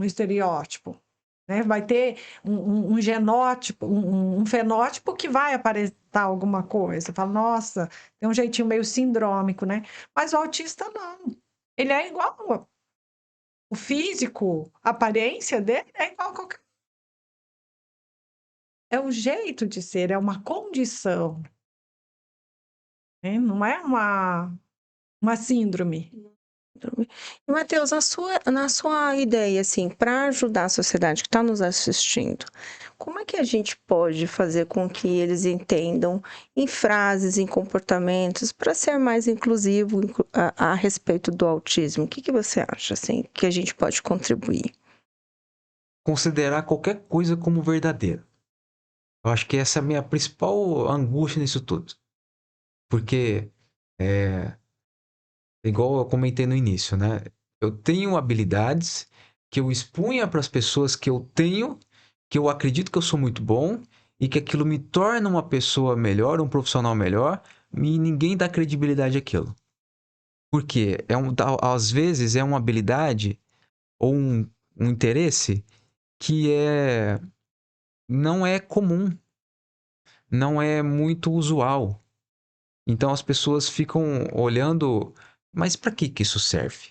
estereótipo, né? Vai ter um genótipo, um fenótipo que vai aparentar alguma coisa. Você fala, nossa, tem um jeitinho meio sindrômico, né? Mas o autista não. Ele é igual. O físico, a aparência dele é igual a qualquer. É o jeito de ser, é uma condição, né? Não é uma síndrome. E, Matheus, na sua ideia, assim, para ajudar a sociedade que está nos assistindo, como é que a gente pode fazer com que eles entendam em frases, em comportamentos, para ser mais inclusivo a respeito do autismo? O que você acha, assim, que a gente pode contribuir? Considerar qualquer coisa como verdadeira. Eu acho que essa é a minha principal angústia nisso tudo. Porque, igual eu comentei no início, né? Eu tenho habilidades que eu expunha para as pessoas que eu tenho, que eu acredito que eu sou muito bom e que aquilo me torna uma pessoa melhor, um profissional melhor, e ninguém dá credibilidade àquilo. Porque às vezes é uma habilidade ou um interesse que não é comum, não é muito usual. Então as pessoas ficam olhando, mas para que isso serve?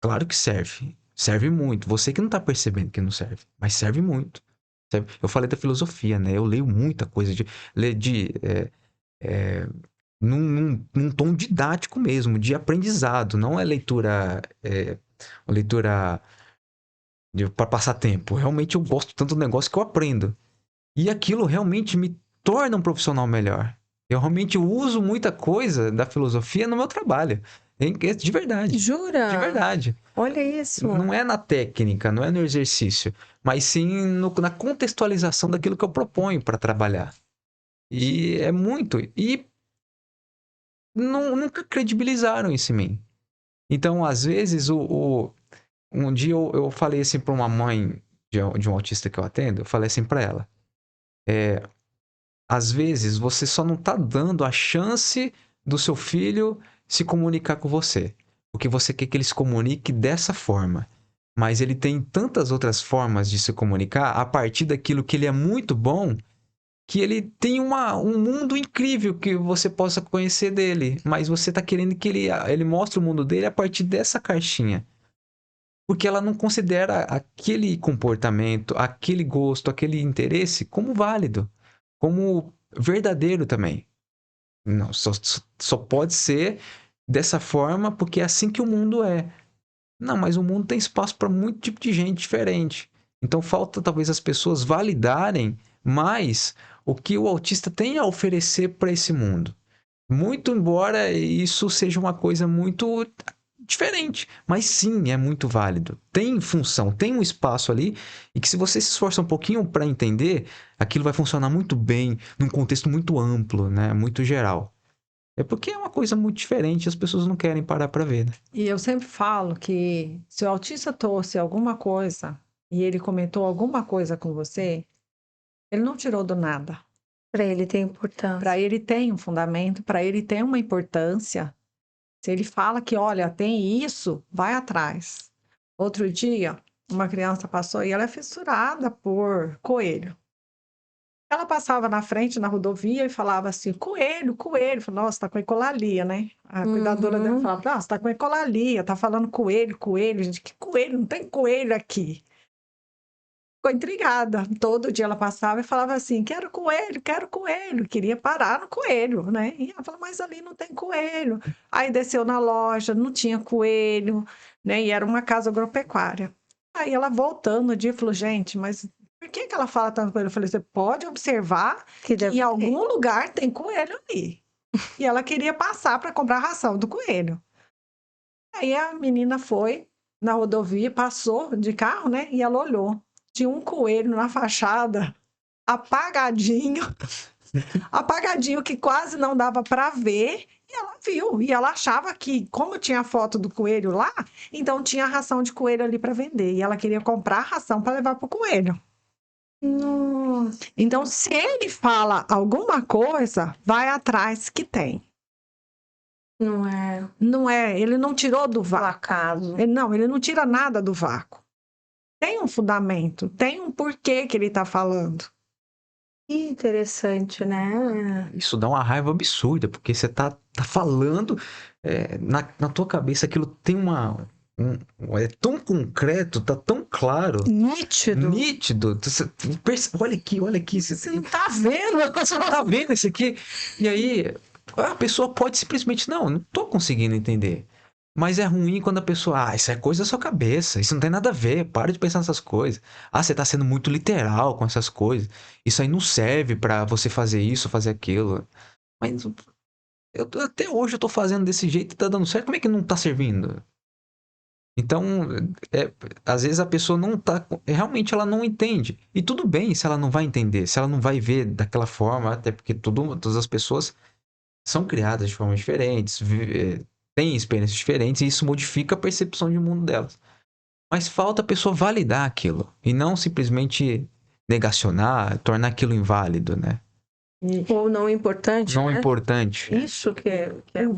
Claro que serve. Serve muito. Você que não tá percebendo que não serve, mas serve muito. Eu falei da filosofia, né? Eu leio muita coisa é, num tom didático mesmo, de aprendizado. Não é leitura, uma leitura para passar tempo. Realmente eu gosto tanto do negócio que eu aprendo. E aquilo realmente me torna um profissional melhor. Eu realmente uso muita coisa da filosofia no meu trabalho. De verdade. Jura? De verdade. Olha isso. Não é na técnica, não é no exercício, mas sim na contextualização daquilo que eu proponho para trabalhar. E é muito. E nunca credibilizaram isso em mim. Então, às vezes, um dia eu falei assim para uma mãe de um autista que eu atendo, eu falei assim para ela, às vezes você só não tá dando a chance do seu filho se comunicar com você, porque você quer que ele se comunique dessa forma. Mas ele tem tantas outras formas de se comunicar a partir daquilo que ele é muito bom, que ele tem um mundo incrível que você possa conhecer dele, mas você tá querendo que ele mostre o mundo dele a partir dessa caixinha. Porque ela não considera aquele comportamento, aquele gosto, aquele interesse como válido, como verdadeiro também. Não, só pode ser dessa forma porque é assim que o mundo é. Não, mas o mundo tem espaço para muito tipo de gente diferente. Então falta talvez as pessoas validarem mais o que o autista tem a oferecer para esse mundo. Muito embora isso seja uma coisa muito diferente, mas sim, é muito válido. Tem função, tem um espaço ali e que se você se esforça um pouquinho para entender, aquilo vai funcionar muito bem num contexto muito amplo, né? Muito geral. É porque é uma coisa muito diferente e as pessoas não querem parar para ver, né? E eu sempre falo que se o autista trouxe alguma coisa e ele comentou alguma coisa com você, ele não tirou do nada. Para ele tem importância. Para ele tem um fundamento, para ele tem uma importância. Se ele fala que, olha, tem isso, vai atrás. Outro dia, uma criança passou e ela é fissurada por coelho. Ela passava na frente, na rodovia, e falava assim, coelho, coelho. Eu falei, nossa, tá com ecolalia, né? A cuidadora dela falava, nossa, tá com ecolalia, tá falando coelho, coelho. Gente, que coelho? Não tem coelho aqui. Ficou intrigada. Todo dia ela passava e falava assim, quero coelho. Queria parar no coelho, né? E ela falou, mas ali não tem coelho. Aí desceu na loja, não tinha coelho, né? E era uma casa agropecuária. Aí ela voltando no dia falou, gente, mas por que ela fala tanto coelho? Eu falei, você pode observar que em algum lugar tem coelho ali. E ela queria passar para comprar a ração do coelho. Aí a menina foi na rodovia, passou de carro, né? E ela olhou. Tinha um coelho na fachada, apagadinho, apagadinho que quase não dava para ver. E ela viu. E ela achava que, como tinha a foto do coelho lá, então tinha ração de coelho ali para vender. E ela queria comprar a ração para levar para o coelho. Nossa. Então, se ele fala alguma coisa, vai atrás que tem. Não é Não é, ele não tirou do do vácuo. acaso. Ele não tira nada do vácuo. Tem um fundamento, tem um porquê que ele está falando. Que interessante, né? Isso dá uma raiva absurda, porque você tá falando, na tua cabeça aquilo tem é tão concreto, tá tão claro, Nítido. nítido. Olha aqui, Você não tá vendo? você não tá vendo isso aqui? E aí, a pessoa pode simplesmente, não tô conseguindo entender. Mas é ruim quando a pessoa, isso é coisa da sua cabeça, isso não tem nada a ver, para de pensar nessas coisas. Você tá sendo muito literal com essas coisas. Isso aí não serve pra você fazer isso, fazer aquilo. Mas até hoje eu tô fazendo desse jeito e tá dando certo, como é que não tá servindo? Então, às vezes a pessoa não tá, realmente ela não entende. E tudo bem se ela não vai entender, se ela não vai ver daquela forma, até porque todas as pessoas são criadas de formas diferentes, têm experiências diferentes, e isso modifica a percepção de mundo delas. Mas falta a pessoa validar aquilo, e não simplesmente negacionar, tornar aquilo inválido, né? Ou não importante, Não né? importante. Isso que é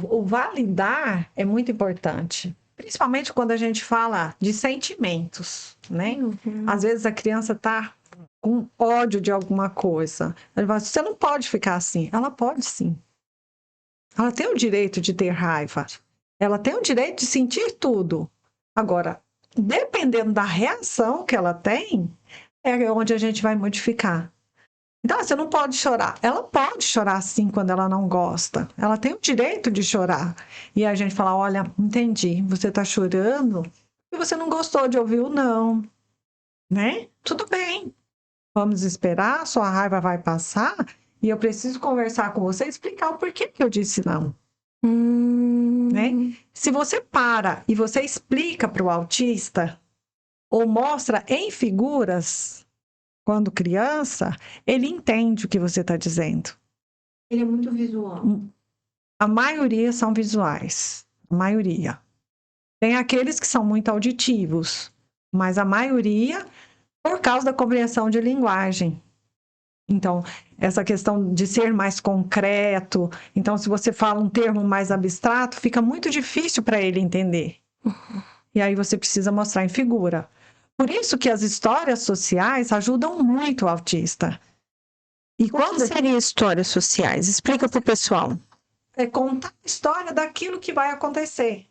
O validar é muito importante. Principalmente quando a gente fala de sentimentos, né? Às vezes a criança tá com ódio de alguma coisa. Ela fala, você não pode ficar assim. Ela pode sim. Ela tem o direito de ter raiva. Ela tem o direito de sentir tudo. Agora, dependendo da reação que ela tem, é onde a gente vai modificar. Então, você não pode chorar. Ela pode chorar sim quando ela não gosta. Ela tem o direito de chorar. E a gente fala, olha, entendi, você está chorando e você não gostou de ouvir o não, né? Tudo bem. Vamos esperar, sua raiva vai passar e eu preciso conversar com você e explicar o porquê que eu disse não. Né? Se você para e você explica para o autista ou mostra em figuras, quando criança, ele entende o que você está dizendo. Ele é muito visual. A maioria são visuais, a maioria. Tem aqueles que são muito auditivos, mas a maioria por causa da compreensão de linguagem. Então, essa questão de ser mais concreto, então se você fala um termo mais abstrato, fica muito difícil para ele entender. E aí você precisa mostrar em figura. Por isso que as histórias sociais ajudam muito o autista. E O que seriam histórias sociais? Explica para o pessoal. é contar a história daquilo que vai acontecer.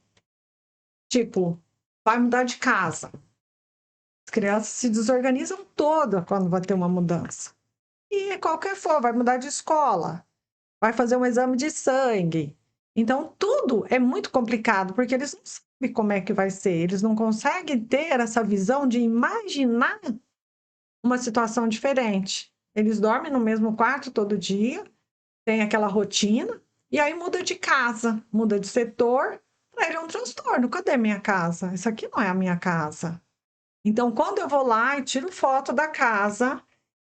Tipo, vai mudar de casa. As crianças se desorganizam todas quando vai ter uma mudança. E qualquer for, vai mudar de escola, vai fazer um exame de sangue. Então, tudo é muito complicado, porque eles não sabem como é que vai ser. Eles não conseguem ter essa visão de imaginar uma situação diferente. Eles dormem no mesmo quarto todo dia, tem aquela rotina, e aí muda de casa, muda de setor. Para ele é um transtorno. Cadê minha casa? Isso aqui não é a minha casa. Então, quando eu vou lá e tiro foto da casa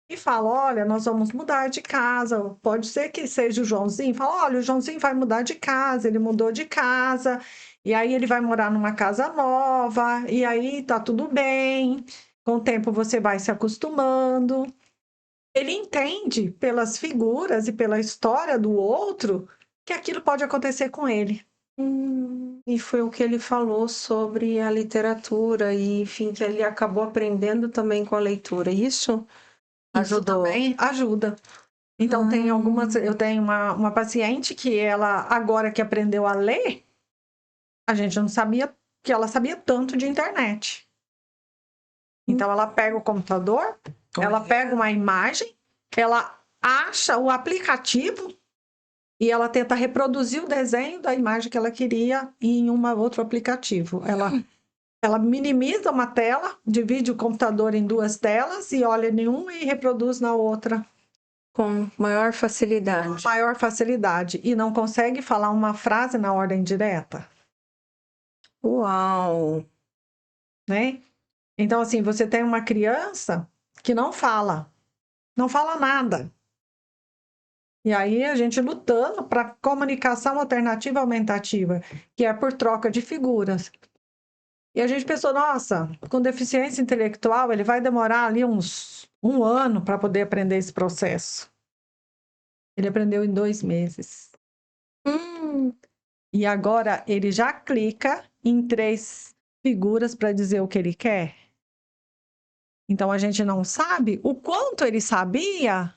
e falo, olha, nós vamos mudar de casa, pode ser que seja o Joãozinho, fala, olha, o Joãozinho vai mudar de casa, ele mudou de casa, e aí ele vai morar numa casa nova, e aí tá tudo bem, com o tempo você vai se acostumando. Ele entende pelas figuras e pela história do outro que aquilo pode acontecer com ele. E foi o que ele falou sobre a literatura e, enfim, que ele acabou aprendendo também com a leitura. Isso ajudou. Também ajuda. Então, tem algumas. Eu tenho uma paciente que ela, agora que aprendeu a ler, a gente não sabia que ela sabia tanto de internet. Então, ela pega o computador, ela pega uma imagem, ela acha o aplicativo e ela tenta reproduzir o desenho da imagem que ela queria em um outro aplicativo. Ela minimiza uma tela, divide o computador em duas telas e olha em uma e reproduz na outra. Com maior facilidade. Maior facilidade. E não consegue falar uma frase na ordem direta. Uau! Né? Então, assim, você tem uma criança que não fala nada. E aí a gente lutando para comunicação alternativa aumentativa, que é por troca de figuras. E a gente pensou, nossa, com deficiência intelectual, ele vai demorar ali um ano para poder aprender esse processo. Ele aprendeu em 2 meses. E agora ele já clica em 3 figuras para dizer o que ele quer. Então a gente não sabe o quanto ele sabia.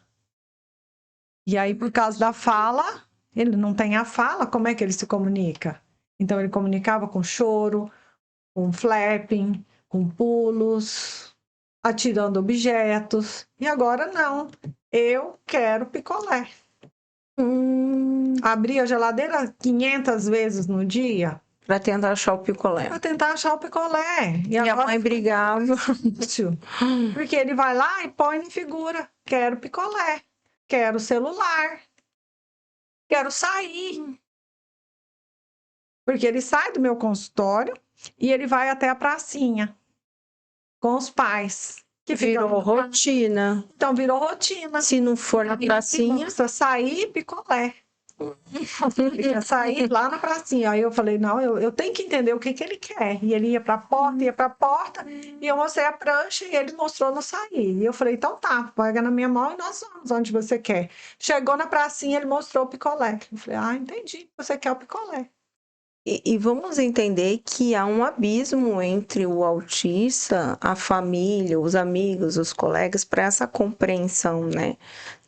E aí, por causa da fala, ele não tem a fala, como é que ele se comunica? Então ele comunicava com choro, com flapping, com pulos, atirando objetos. E agora não. Eu quero picolé. Abrir a geladeira 500 vezes no dia. Para tentar achar o picolé. Para tentar achar o picolé. E a mãe brigava. Porque ele vai lá e põe em figura. Quero picolé. Quero celular. Quero sair. Porque ele sai do meu consultório e ele vai até a pracinha com os pais. Que Virou rotina. Então, virou rotina. Se não for na pracinha... Precisa sair picolé. Ia sair lá na pracinha. Aí eu falei, não, eu tenho que entender o que ele quer. E ele ia para a porta, e eu mostrei a prancha e ele mostrou no sair. E eu falei, então tá, pega na minha mão e nós vamos onde você quer. Chegou na pracinha, ele mostrou o picolé. Eu falei, entendi, você quer o picolé. E vamos entender que há um abismo entre o autista, a família, os amigos, os colegas, para essa compreensão, né?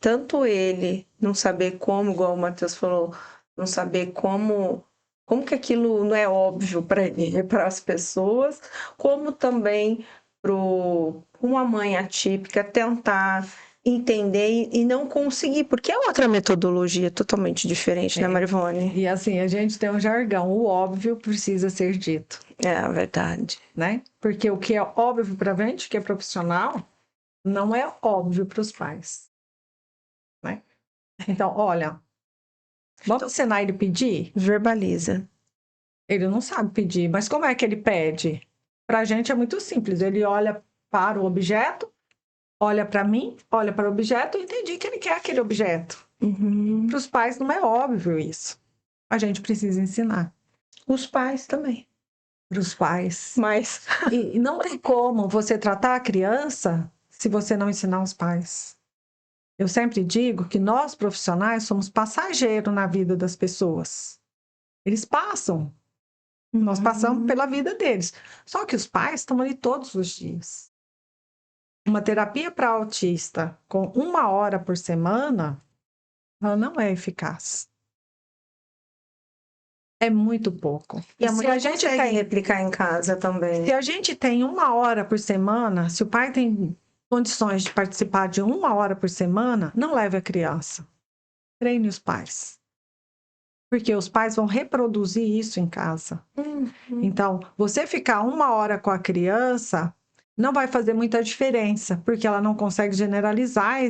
Tanto ele não saber como, igual o Matheus falou, não saber como que aquilo não é óbvio para ele, para as pessoas, como também para uma mãe atípica tentar entender e não conseguir, porque é outra metodologia totalmente diferente, né, Marivone? E assim, a gente tem um jargão, o óbvio precisa ser dito. É a verdade. Né? Porque o que é óbvio para a gente, que é profissional, não é óbvio para os pais. Né? Então, olha, vamos ensinar ele a pedir? Verbaliza. Ele não sabe pedir, mas como é que ele pede? Para a gente é muito simples, ele olha para o objeto, olha para mim, olha para o objeto e entendi que ele quer aquele objeto. Para os pais não é óbvio isso. a gente precisa ensinar Os pais também. para os pais. Mas E não tem como você tratar a criança se você não ensinar os pais. Eu sempre digo que nós, profissionais, somos passageiros na vida das pessoas. Eles passam, nós passamos pela vida deles. Só que os pais estão ali todos os dias. Uma terapia para autista com 1 hora por semana, ela não é eficaz. É muito pouco. E a Se mulher a gente consegue tem, replicar em casa também. se a gente tem 1 hora por semana, se o pai tem condições de participar de 1 hora por semana, não leve a criança. Treine os pais. Porque os pais vão reproduzir isso em casa. Então, você ficar 1 hora com a criança não vai fazer muita diferença, porque ela não consegue generalizar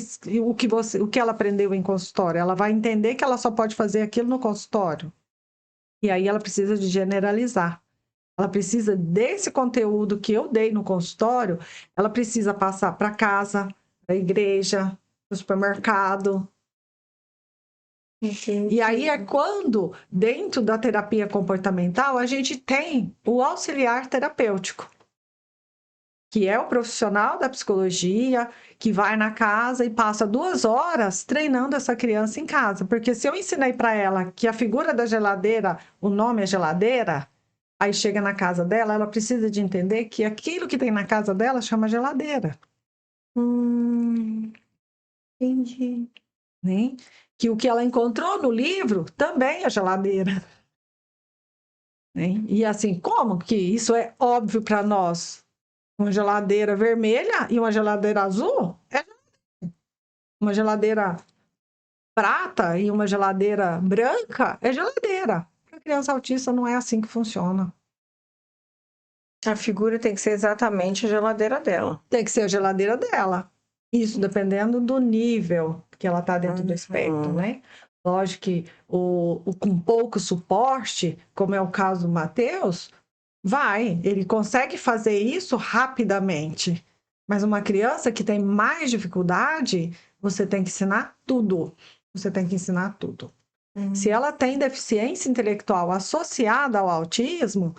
o que ela aprendeu em consultório. Ela vai entender que ela só pode fazer aquilo no consultório. E aí ela precisa de generalizar. Ela precisa desse conteúdo que eu dei no consultório, ela precisa passar para casa, para a igreja, para o supermercado. E aí é quando, dentro da terapia comportamental, a gente tem o auxiliar terapêutico, que é o profissional da psicologia, que vai na casa e passa 2 horas treinando essa criança em casa. Porque se eu ensinei para ela que a figura da geladeira, o nome é geladeira, aí chega na casa dela, ela precisa de entender que aquilo que tem na casa dela chama geladeira. Entendi. Né? Que o que ela encontrou no livro também é geladeira. Né? E assim, como que isso é óbvio para nós? Uma geladeira vermelha e uma geladeira azul é geladeira. Uma geladeira prata e uma geladeira branca é geladeira. Para criança autista não é assim que funciona. A figura tem que ser exatamente a geladeira dela. Tem que ser a geladeira dela. Isso dependendo do nível que ela está dentro do espectro, né? Lógico que com pouco suporte, como é o caso do Matheus, ele consegue fazer isso rapidamente. Mas uma criança que tem mais dificuldade, você tem que ensinar tudo. Você tem que ensinar tudo. Se ela tem deficiência intelectual associada ao autismo,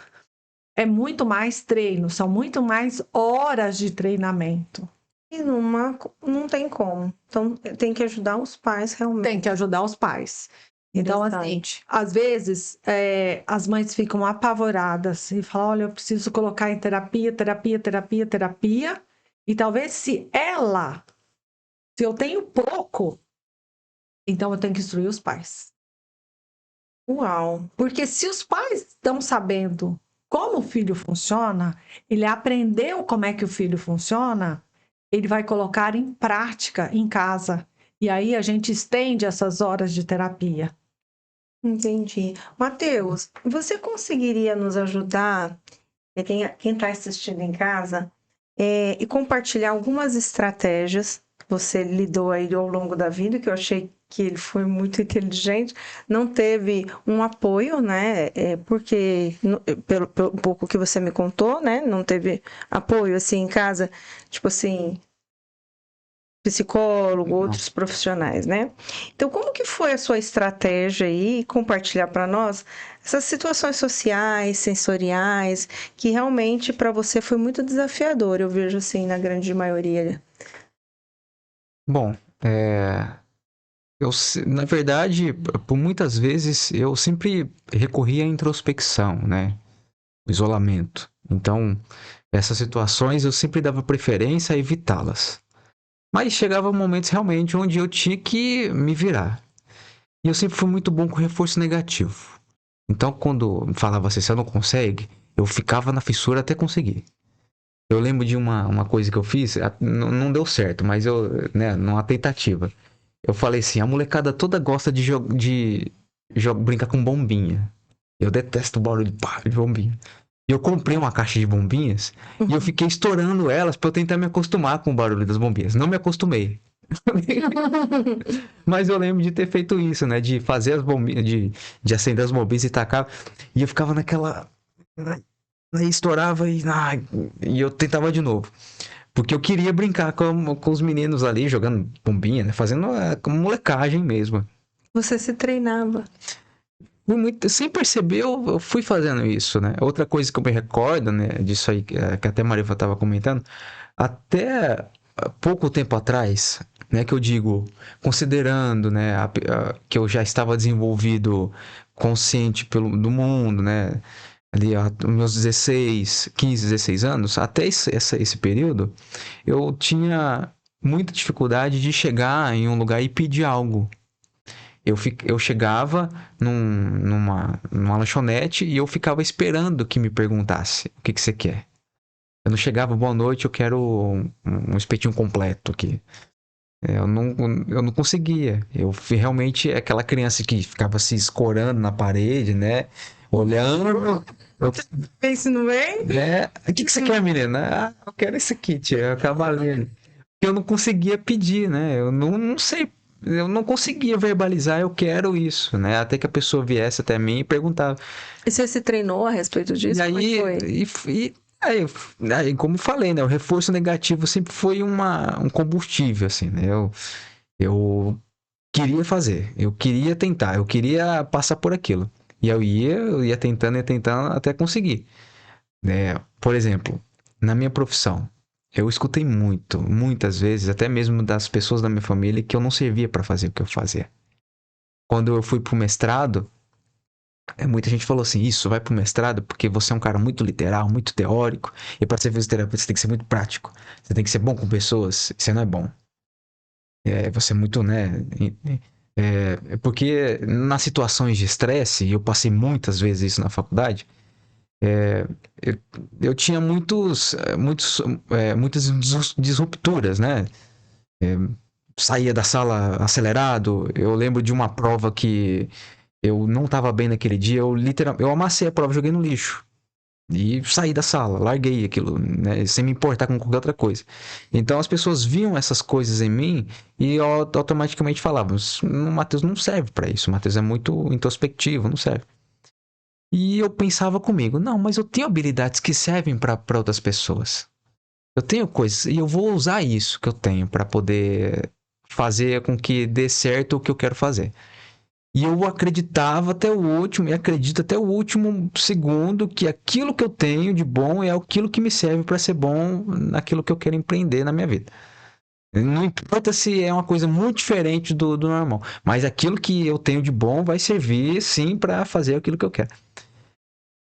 é muito mais treino, são muito mais horas de treinamento. E não tem como. Então, tem que ajudar os pais realmente. Tem que ajudar os pais. Então, assim, às vezes, as mães ficam apavoradas e falam, olha, eu preciso colocar em terapia. E talvez se eu tenho pouco, então eu tenho que instruir os pais. Uau! Porque se os pais estão sabendo como o filho funciona, ele aprendeu como é que o filho funciona, ele vai colocar em prática em casa. E aí a gente estende essas horas de terapia. Entendi. Matheus, você conseguiria nos ajudar, quem está assistindo em casa, e compartilhar algumas estratégias que você lidou aí ao longo da vida, que eu achei que ele foi muito inteligente, não teve um apoio, né? Porque, pelo pouco que você me contou, né? Não teve apoio, assim, em casa, tipo assim, psicólogo, outros profissionais, né? Então, como que foi a sua estratégia aí, compartilhar para nós essas situações sociais, sensoriais, que realmente para você foi muito desafiador, eu vejo assim, na grande maioria. Bom, na verdade, por muitas vezes, eu sempre recorri à introspecção, né? O isolamento. Então, essas situações eu sempre dava preferência a evitá-las. Mas chegava momentos realmente onde eu tinha que me virar. E eu sempre fui muito bom com reforço negativo. Então, quando falava assim, você não consegue, eu ficava na fissura até conseguir. Eu lembro de uma coisa que eu fiz, não deu certo, mas né, numa tentativa. Eu falei assim, a molecada toda gosta de brincar com bombinha. Eu detesto o barulho de bombinha. E eu comprei uma caixa de bombinhas e eu fiquei estourando elas pra eu tentar me acostumar com o barulho das bombinhas. Não me acostumei. Mas eu lembro de ter feito isso, né? De fazer as bombinhas, de acender as bombinhas e tacar. E eu ficava naquela... Aí estourava e eu tentava de novo. Porque eu queria brincar com os meninos ali, jogando bombinha, né? Fazendo como molecagem mesmo. Você se treinava. sem perceber, eu fui fazendo isso, né? Outra coisa que eu me recordo, né, disso aí, que até a Mariva estava comentando, até pouco tempo atrás, né, que eu digo, considerando, né, que eu já estava desenvolvido, consciente do mundo, né, ali aos meus 15, 16 anos, até esse período, eu tinha muita dificuldade de chegar em um lugar e pedir algo. Eu chegava numa lanchonete e eu ficava esperando que me perguntasse o que você quer. Eu não chegava, boa noite, eu quero um espetinho completo aqui. Eu não conseguia. Realmente aquela criança que ficava se escorando na parede, né? Olhando. Pense no bem? O que você quer, menina? Ah, eu quero esse kit, é cavaleiro. Eu não conseguia pedir, né? Eu não sei. Eu não conseguia verbalizar, eu quero isso, né? Até que a pessoa viesse até mim e perguntava. E você se treinou a respeito disso? E Como é que aí, foi? aí, como falei, né? O reforço negativo sempre foi um combustível, assim, né? Eu queria fazer, eu queria tentar, eu queria passar por aquilo. E eu ia tentando até conseguir, né? Por exemplo, na minha profissão, eu escutei muitas vezes, até mesmo das pessoas da minha família, que eu não servia para fazer o que eu fazia. Quando eu fui pro mestrado, muita gente falou assim: isso, vai pro mestrado porque você é um cara muito literal, muito teórico, e para ser fisioterapeuta você tem que ser muito prático, você tem que ser bom com pessoas, você não é bom. Você é muito, né? Porque nas situações de estresse, e eu passei muitas vezes isso na faculdade, é, eu, eu tinha muitas disrupturas, né? Saía da sala acelerado. Eu lembro de uma prova que eu não estava bem naquele dia, eu amassei a prova, joguei no lixo. E saí da sala, larguei aquilo, né, sem me importar com qualquer outra coisa. Então as pessoas viam essas coisas em mim e automaticamente falavam: o Matheus não serve para isso, o Matheus é muito introspectivo, não serve. E eu pensava comigo: não, mas eu tenho habilidades que servem para outras pessoas. Eu tenho coisas e eu vou usar isso que eu tenho para poder fazer com que dê certo o que eu quero fazer. E eu acreditava até o último, e acredito até o último segundo, que aquilo que eu tenho de bom é aquilo que me serve para ser bom naquilo que eu quero empreender na minha vida. Não importa se é uma coisa muito diferente do normal, mas aquilo que eu tenho de bom vai servir sim para fazer aquilo que eu quero.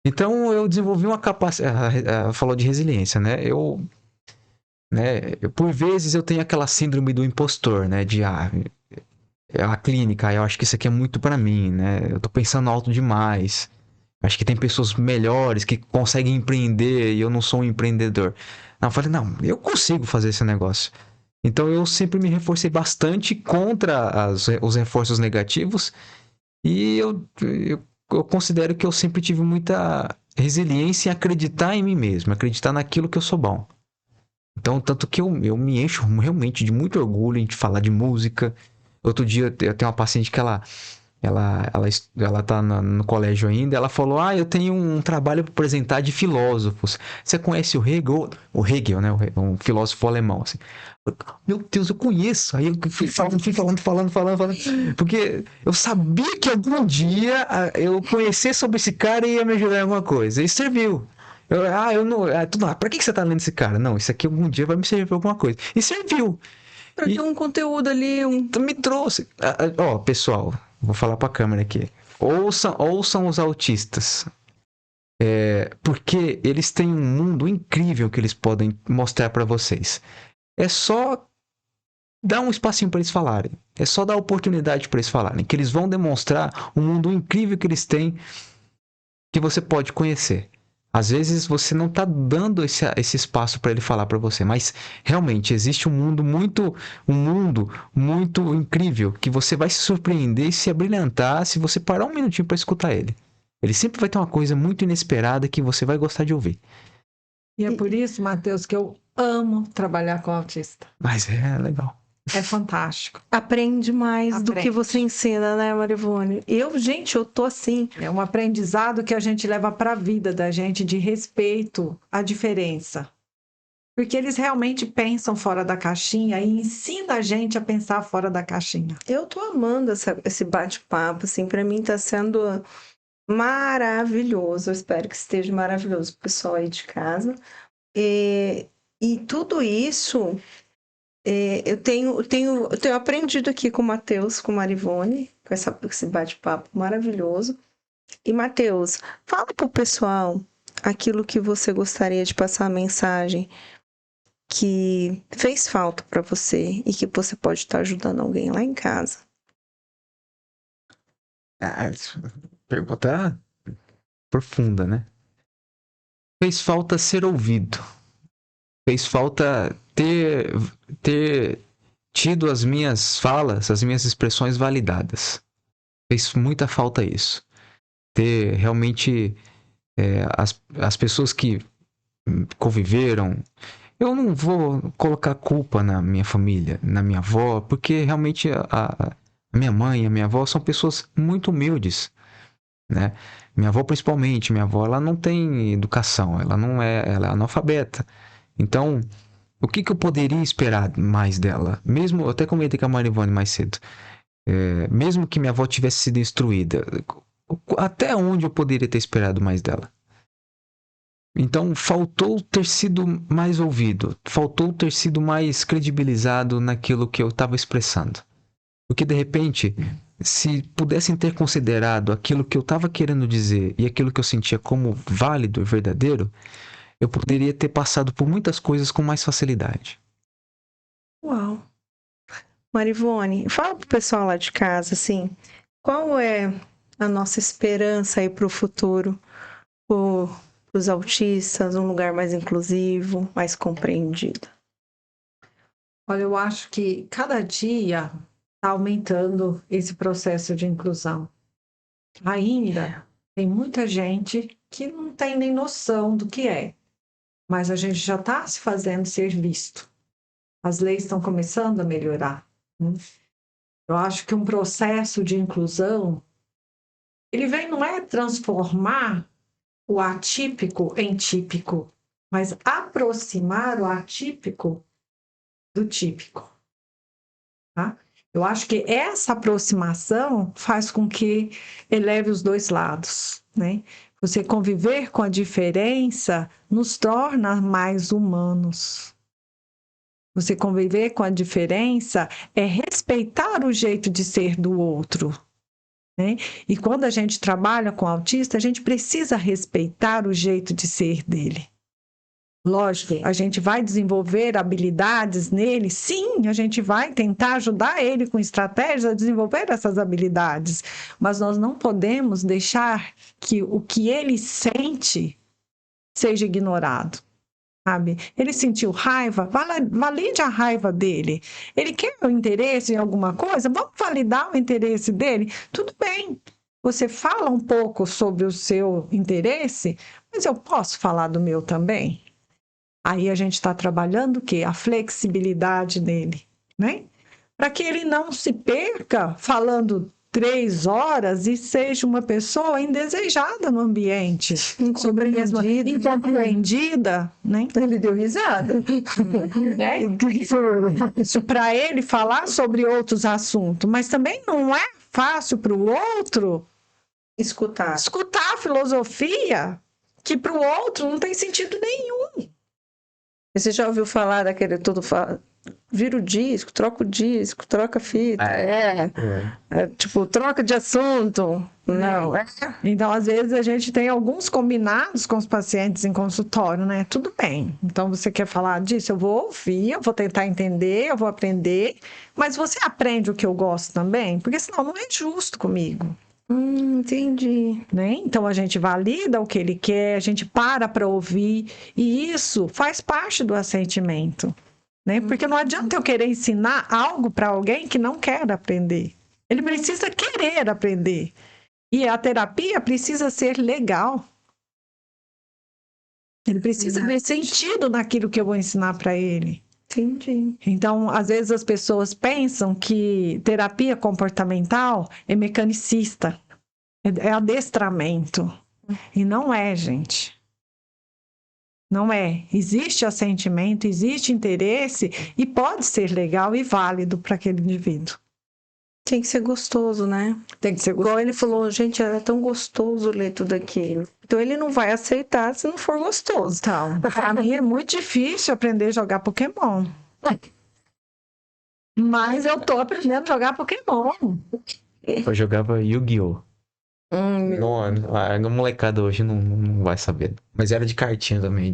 Então eu desenvolvi uma capacidade. Falou de resiliência, né? Por vezes eu tenho aquela síndrome do impostor, né? É a clínica, eu acho que isso aqui é muito para mim, né? Eu tô pensando alto demais. Acho que tem pessoas melhores que conseguem empreender e eu não sou um empreendedor. Não, eu falei, não, eu consigo fazer esse negócio. Então eu sempre me reforcei bastante contra os reforços negativos e eu considero que eu sempre tive muita resiliência em acreditar em mim mesmo, acreditar naquilo que eu sou bom. Então, tanto que eu me encho realmente de muito orgulho em falar de música. Outro dia eu tenho uma paciente que ela tá no colégio ainda, ela falou: eu tenho um trabalho para apresentar de filósofos. Você conhece o Hegel? O Hegel, né? Um filósofo alemão, assim. Meu Deus, eu conheço. Aí eu fui falando, porque eu sabia que algum dia eu conhecer sobre esse cara ia me ajudar em alguma coisa. E serviu. Eu não. Pra que você tá lendo esse cara? Não, isso aqui algum dia vai me servir pra alguma coisa. E serviu. Para ter um conteúdo ali, Me trouxe. Ó, pessoal, vou falar pra câmera aqui. Ouçam os autistas. Porque eles têm um mundo incrível que eles podem mostrar pra vocês. É só dar um espacinho pra eles falarem. É só dar oportunidade pra eles falarem. Que eles vão demonstrar um mundo incrível que eles têm que você pode conhecer. Às vezes você não está dando esse espaço para ele falar para você, mas realmente existe um mundo muito incrível que você vai se surpreender e se abrilhantar se você parar um minutinho para escutar ele. Ele sempre vai ter uma coisa muito inesperada que você vai gostar de ouvir. e é por isso, Matheus, que eu amo trabalhar com autista. Mas é legal. É fantástico. Aprende mais do que Aprende. você ensina, né, Marivone? Eu tô assim. É um aprendizado que a gente leva para a vida da gente de respeito à diferença. Porque eles realmente pensam fora da caixinha e ensinam a gente a pensar fora da caixinha. Eu tô amando esse bate-papo, assim, para mim tá sendo maravilhoso. Eu espero que esteja maravilhoso pro pessoal aí de casa. E tudo isso eu tenho aprendido aqui com o Matheus, com a Marivone, com esse bate-papo maravilhoso. E, Matheus, fala pro pessoal aquilo que você gostaria de passar a mensagem que fez falta para você e que você pode estar ajudando alguém lá em casa. Pergunta profunda, né? Fez falta ser ouvido. Fez falta ter tido as minhas falas, as minhas expressões validadas. Fez muita falta isso. Ter realmente as pessoas que conviveram. Eu não vou colocar culpa na minha família, na minha avó, porque realmente a minha mãe e a minha avó são pessoas muito humildes, né? Minha avó principalmente, minha avó ela não tem educação, ela é analfabeta. Então, o que eu poderia esperar mais dela? Mesmo, eu até comentei com a Marivone mais cedo, mesmo que minha avó tivesse sido instruída, até onde eu poderia ter esperado mais dela? Então, faltou ter sido mais ouvido, faltou ter sido mais credibilizado naquilo que eu estava expressando. Porque, de repente, se pudessem ter considerado aquilo que eu estava querendo dizer e aquilo que eu sentia como válido e verdadeiro, eu poderia ter passado por muitas coisas com mais facilidade. Uau! Marivone, fala pro pessoal lá de casa, assim, qual é a nossa esperança aí pro futuro, os autistas, um lugar mais inclusivo, mais compreendido? Olha, eu acho que cada dia está aumentando esse processo de inclusão. Ainda tem muita gente que não tem nem noção do que é, mas a gente já está se fazendo ser visto. As leis estão começando a melhorar, né? Eu acho que um processo de inclusão, ele vem não é transformar o atípico em típico, mas aproximar o atípico do típico, tá? Eu acho que essa aproximação faz com que eleve os dois lados, né? Você conviver com a diferença nos torna mais humanos. Você conviver com a diferença é respeitar o jeito de ser do outro, né? E quando a gente trabalha com autista, a gente precisa respeitar o jeito de ser dele. Lógico, a gente vai desenvolver habilidades nele, sim, a gente vai tentar ajudar ele com estratégias a desenvolver essas habilidades, mas nós não podemos deixar que o que ele sente seja ignorado, sabe? Ele sentiu raiva, valide a raiva dele. Ele quer o interesse em alguma coisa, vamos validar o interesse dele? Tudo bem, você fala um pouco sobre o seu interesse, mas eu posso falar do meu também? Aí a gente está trabalhando o quê? A flexibilidade nele, né? Para que ele não se perca falando 3 horas e seja uma pessoa indesejada no ambiente. Incompreendida, né? Ele deu risada. Para ele falar sobre outros assuntos, mas também não é fácil para o outro Escutar a filosofia que para o outro não tem sentido nenhum. Você já ouviu falar daquele vira o disco, troca a fita, tipo, troca de assunto. Não, Então, às vezes, a gente tem alguns combinados com os pacientes em consultório, né? Tudo bem. Então, você quer falar disso? Eu vou ouvir, eu vou tentar entender, eu vou aprender, mas você aprende o que eu gosto também? Porque senão não é justo comigo. Entendi. Né? Então a gente valida o que ele quer, a gente para ouvir, e isso faz parte do assentimento, né? Porque não adianta eu querer ensinar algo para alguém que não quer aprender. Ele precisa querer aprender. E a terapia precisa ser legal. Ele precisa ver sentido naquilo que eu vou ensinar para ele. Entendi. Então, às vezes as pessoas pensam que terapia comportamental é mecanicista. É adestramento. E não é, gente. Não é. Existe assentimento, existe interesse e pode ser legal e válido para aquele indivíduo. Tem que ser gostoso, né? Tem que ser Igual gostoso. ele falou, gente, era tão gostoso ler tudo aquilo. Então ele não vai aceitar se não for gostoso. Então, para mim é muito difícil aprender a jogar Pokémon. Mas eu tô aprendendo a jogar Pokémon. Eu jogava Yu-Gi-Oh! A molecada hoje não vai saber. Mas era de cartinha também.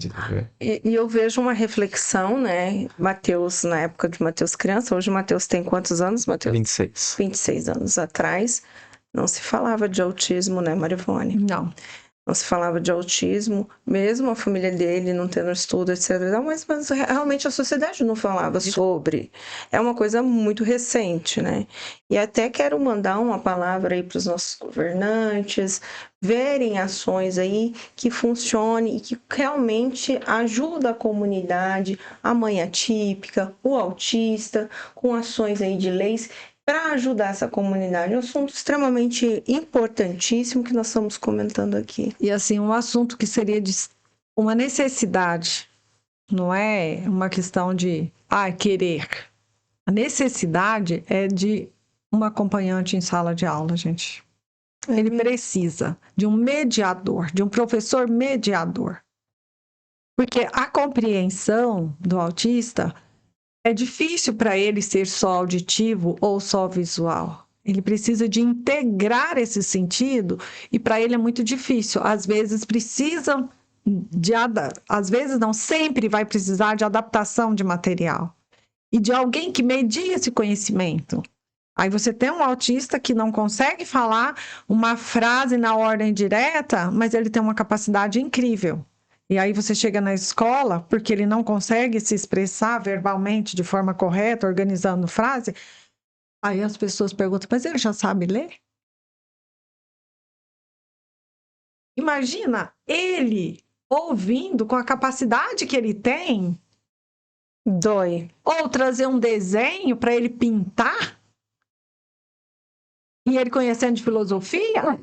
E eu vejo uma reflexão, né? Mateus, na época de Mateus criança, hoje o Mateus tem quantos anos, Mateus? 26. 26 anos atrás, não se falava de autismo, né, Marivone? Não. Não se falava de autismo, mesmo a família dele não tendo estudo, etc. Mas realmente a sociedade não falava sobre. É uma coisa muito recente, né? E até quero mandar uma palavra aí para os nossos governantes, verem ações aí que funcionem e que realmente ajudam a comunidade, a mãe atípica, o autista, com ações aí de leis para ajudar essa comunidade. É um assunto extremamente importantíssimo que nós estamos comentando aqui. E assim, um assunto que seria de uma necessidade, não é uma questão de querer. A necessidade é de um acompanhante em sala de aula, gente. Ele precisa de um mediador, de um professor mediador. Porque a compreensão do autista é difícil para ele ser só auditivo ou só visual. Ele precisa de integrar esse sentido e para ele é muito difícil. Às vezes precisam às vezes não, sempre vai precisar de adaptação de material e de alguém que medie esse conhecimento. Aí você tem um autista que não consegue falar uma frase na ordem direta, mas ele tem uma capacidade incrível. E aí você chega na escola, porque ele não consegue se expressar verbalmente de forma correta, organizando frase, aí as pessoas perguntam, mas ele já sabe ler? Imagina ele ouvindo com a capacidade que ele tem. Dói. Ou trazer um desenho para ele pintar? E ele conhecendo de filosofia?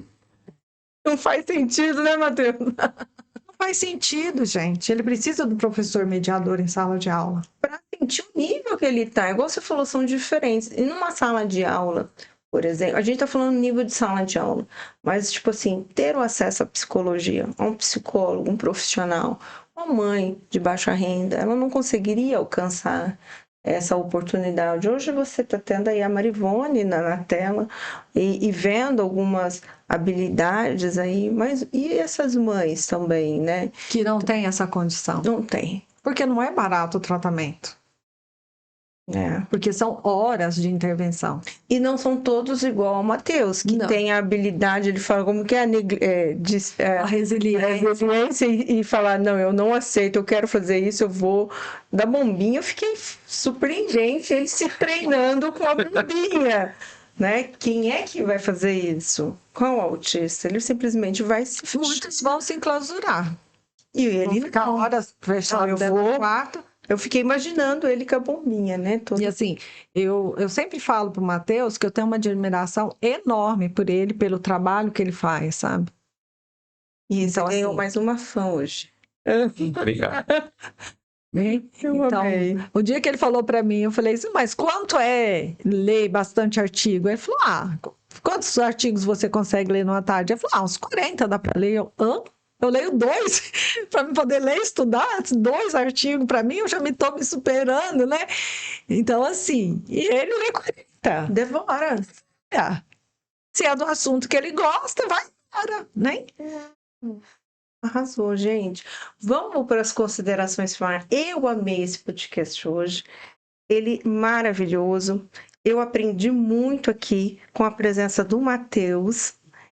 Não faz sentido, né, Matheus? Não faz sentido, gente. Ele precisa do professor mediador em sala de aula. Para sentir o nível que ele está. Igual você falou, são diferentes. E numa sala de aula, por exemplo, a gente está falando nível de sala de aula, mas, tipo assim, ter o acesso à psicologia, a um psicólogo, um profissional, uma mãe de baixa renda, ela não conseguiria alcançar essa oportunidade. Hoje você está tendo aí a Marivone na tela e vendo algumas habilidades aí, mas e essas mães também, né? Que não tem essa condição. Não tem. Porque não é barato o tratamento. Porque são horas de intervenção. E não são todos igual ao Matheus, que tem a habilidade, ele fala como que é a resiliência e falar, não, eu não aceito, eu quero fazer isso, eu vou dar bombinha. Eu fiquei surpreendente, ele se treinando com a bombinha. Né? Quem é que vai fazer isso? Qual o autista? Ele simplesmente vai se... Muitos vão se enclausurar. E ele ficar horas fechado dentro do quarto. Eu fiquei imaginando ele com a bombinha, né? E assim, eu sempre falo pro Matheus que eu tenho uma admiração enorme por ele, pelo trabalho que ele faz, sabe? E então, você ganhou mais uma fã hoje. Obrigado. Então, o dia que ele falou para mim, eu falei assim, mas quanto é ler bastante artigo? Ele falou, quantos artigos você consegue ler numa tarde? Eu falei, uns 40 dá para ler. Eu leio 2 para poder ler e estudar 2 artigos para mim, eu já estou me superando, né? Então, assim, e ele lê 40. Devora. Se é do assunto que ele gosta, vai embora, né? Arrasou, gente. Vamos para as considerações finais. Eu amei esse podcast hoje. Ele maravilhoso. Eu aprendi muito aqui com a presença do Matheus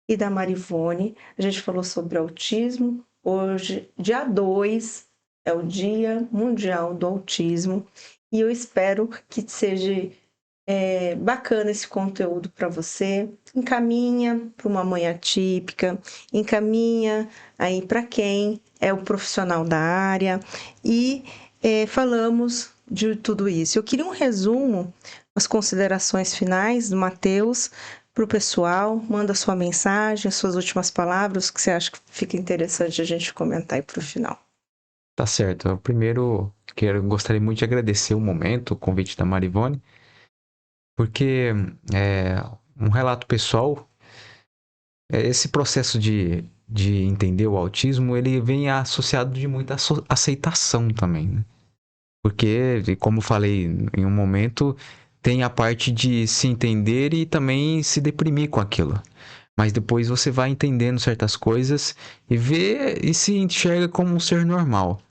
e da Marivone. A gente falou sobre autismo. Hoje, dia 2, é o Dia Mundial do Autismo. E eu espero que seja bacana esse conteúdo para você. Encaminha para uma mãe atípica, encaminha aí para quem é o profissional da área. E falamos de tudo isso. Eu queria um resumo, as considerações finais do Matheus para o pessoal. Manda sua mensagem, suas últimas palavras, que você acha que fica interessante a gente comentar aí para o final. Tá certo. Eu primeiro gostaria muito de agradecer o momento, o convite da Marivone, porque um relato pessoal, esse processo de entender o autismo, ele vem associado de muita aceitação também, né? Porque, como falei em um momento, tem a parte de se entender e também se deprimir com aquilo. Mas depois você vai entendendo certas coisas e vê e se enxerga como um ser normal.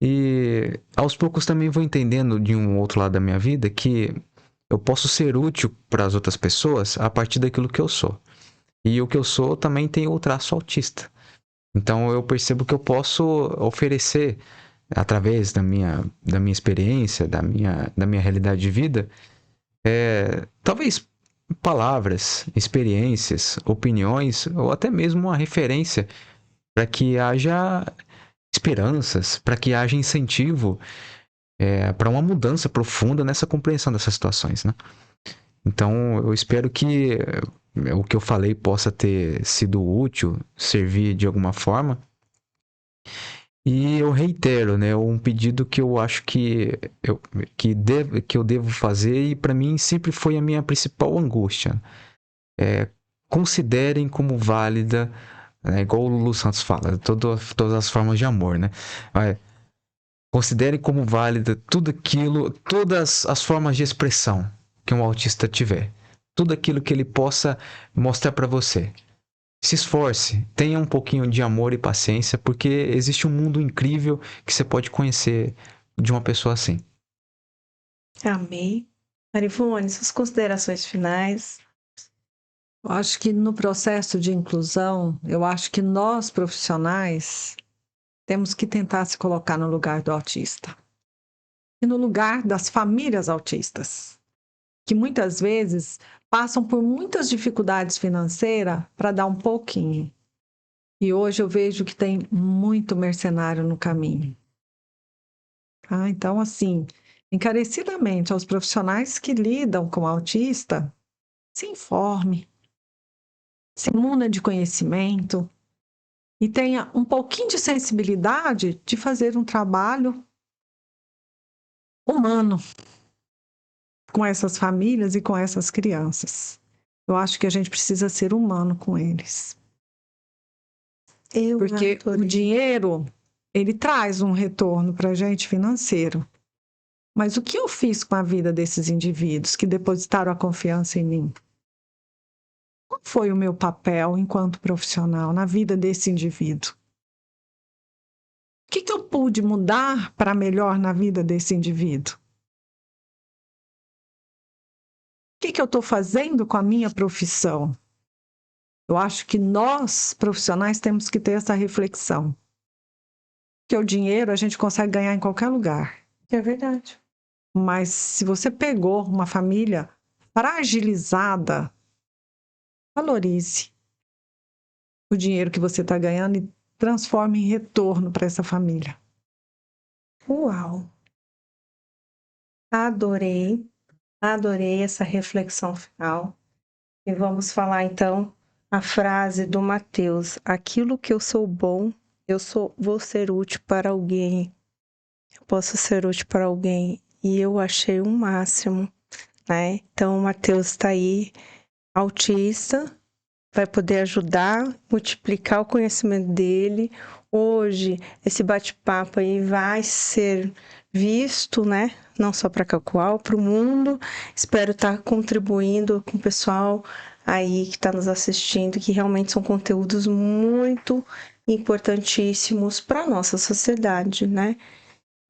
E aos poucos também vou entendendo de um outro lado da minha vida que eu posso ser útil para as outras pessoas a partir daquilo que eu sou. E o que eu sou também tem o traço autista. Então eu percebo que eu posso oferecer, através da minha experiência, da minha realidade de vida, talvez palavras, experiências, opiniões ou até mesmo uma referência para que haja esperanças, para que haja incentivo para uma mudança profunda nessa compreensão dessas situações, né? Então, eu espero que o que eu falei possa ter sido útil, servir de alguma forma. E eu reitero, né, um pedido que eu acho que eu devo fazer e para mim sempre foi a minha principal angústia. Considerem como válida, igual o Lulu Santos fala, todas as formas de amor, né? Considere como válida tudo aquilo, todas as formas de expressão que um autista tiver. Tudo aquilo que ele possa mostrar para você. Se esforce, tenha um pouquinho de amor e paciência, porque existe um mundo incrível que você pode conhecer de uma pessoa assim. Amei. Marivone, suas considerações finais. Eu acho que no processo de inclusão, eu acho que nós profissionais temos que tentar se colocar no lugar do autista e no lugar das famílias autistas, que muitas vezes passam por muitas dificuldades financeiras para dar um pouquinho. E hoje eu vejo que tem muito mercenário no caminho. Então, assim, encarecidamente aos profissionais que lidam com autista, se informe, se imuna de conhecimento e tenha um pouquinho de sensibilidade de fazer um trabalho humano com essas famílias e com essas crianças. Eu acho que a gente precisa ser humano com eles. Porque o dinheiro, ele traz um retorno para a gente financeiro. Mas o que eu fiz com a vida desses indivíduos que depositaram a confiança em mim? Qual foi o meu papel enquanto profissional na vida desse indivíduo? O que eu pude mudar para melhor na vida desse indivíduo? O que eu estou fazendo com a minha profissão? Eu acho que nós, profissionais, temos que ter essa reflexão. Porque o dinheiro a gente consegue ganhar em qualquer lugar. É verdade. Mas se você pegou uma família fragilizada, valorize o dinheiro que você está ganhando e transforme em retorno para essa família. Uau! Adorei essa reflexão final. E vamos falar então a frase do Mateus: aquilo que eu sou bom, vou ser útil para alguém. Eu posso ser útil para alguém. E eu achei o máximo, né? Então o Mateus está aí, autista, vai poder ajudar, multiplicar o conhecimento dele. Hoje, esse bate-papo aí vai ser visto, né? Não só para Cacoal, para o mundo. Espero estar contribuindo com o pessoal aí que está nos assistindo, que realmente são conteúdos muito importantíssimos para a nossa sociedade, né?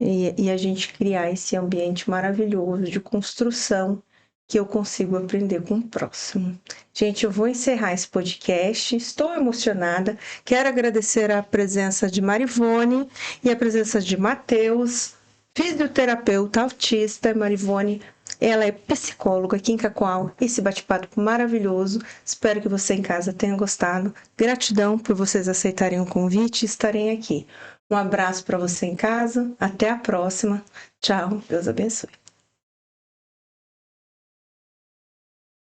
E a gente criar esse ambiente maravilhoso de construção que eu consigo aprender com o próximo. Gente, eu vou encerrar esse podcast, estou emocionada, quero agradecer a presença de Marivone e a presença de Mateus, fisioterapeuta autista. Marivone, ela é psicóloga aqui em Cacoal, esse bate-papo maravilhoso, espero que você em casa tenha gostado, gratidão por vocês aceitarem o convite e estarem aqui. Um abraço para você em casa, até a próxima, tchau, Deus abençoe.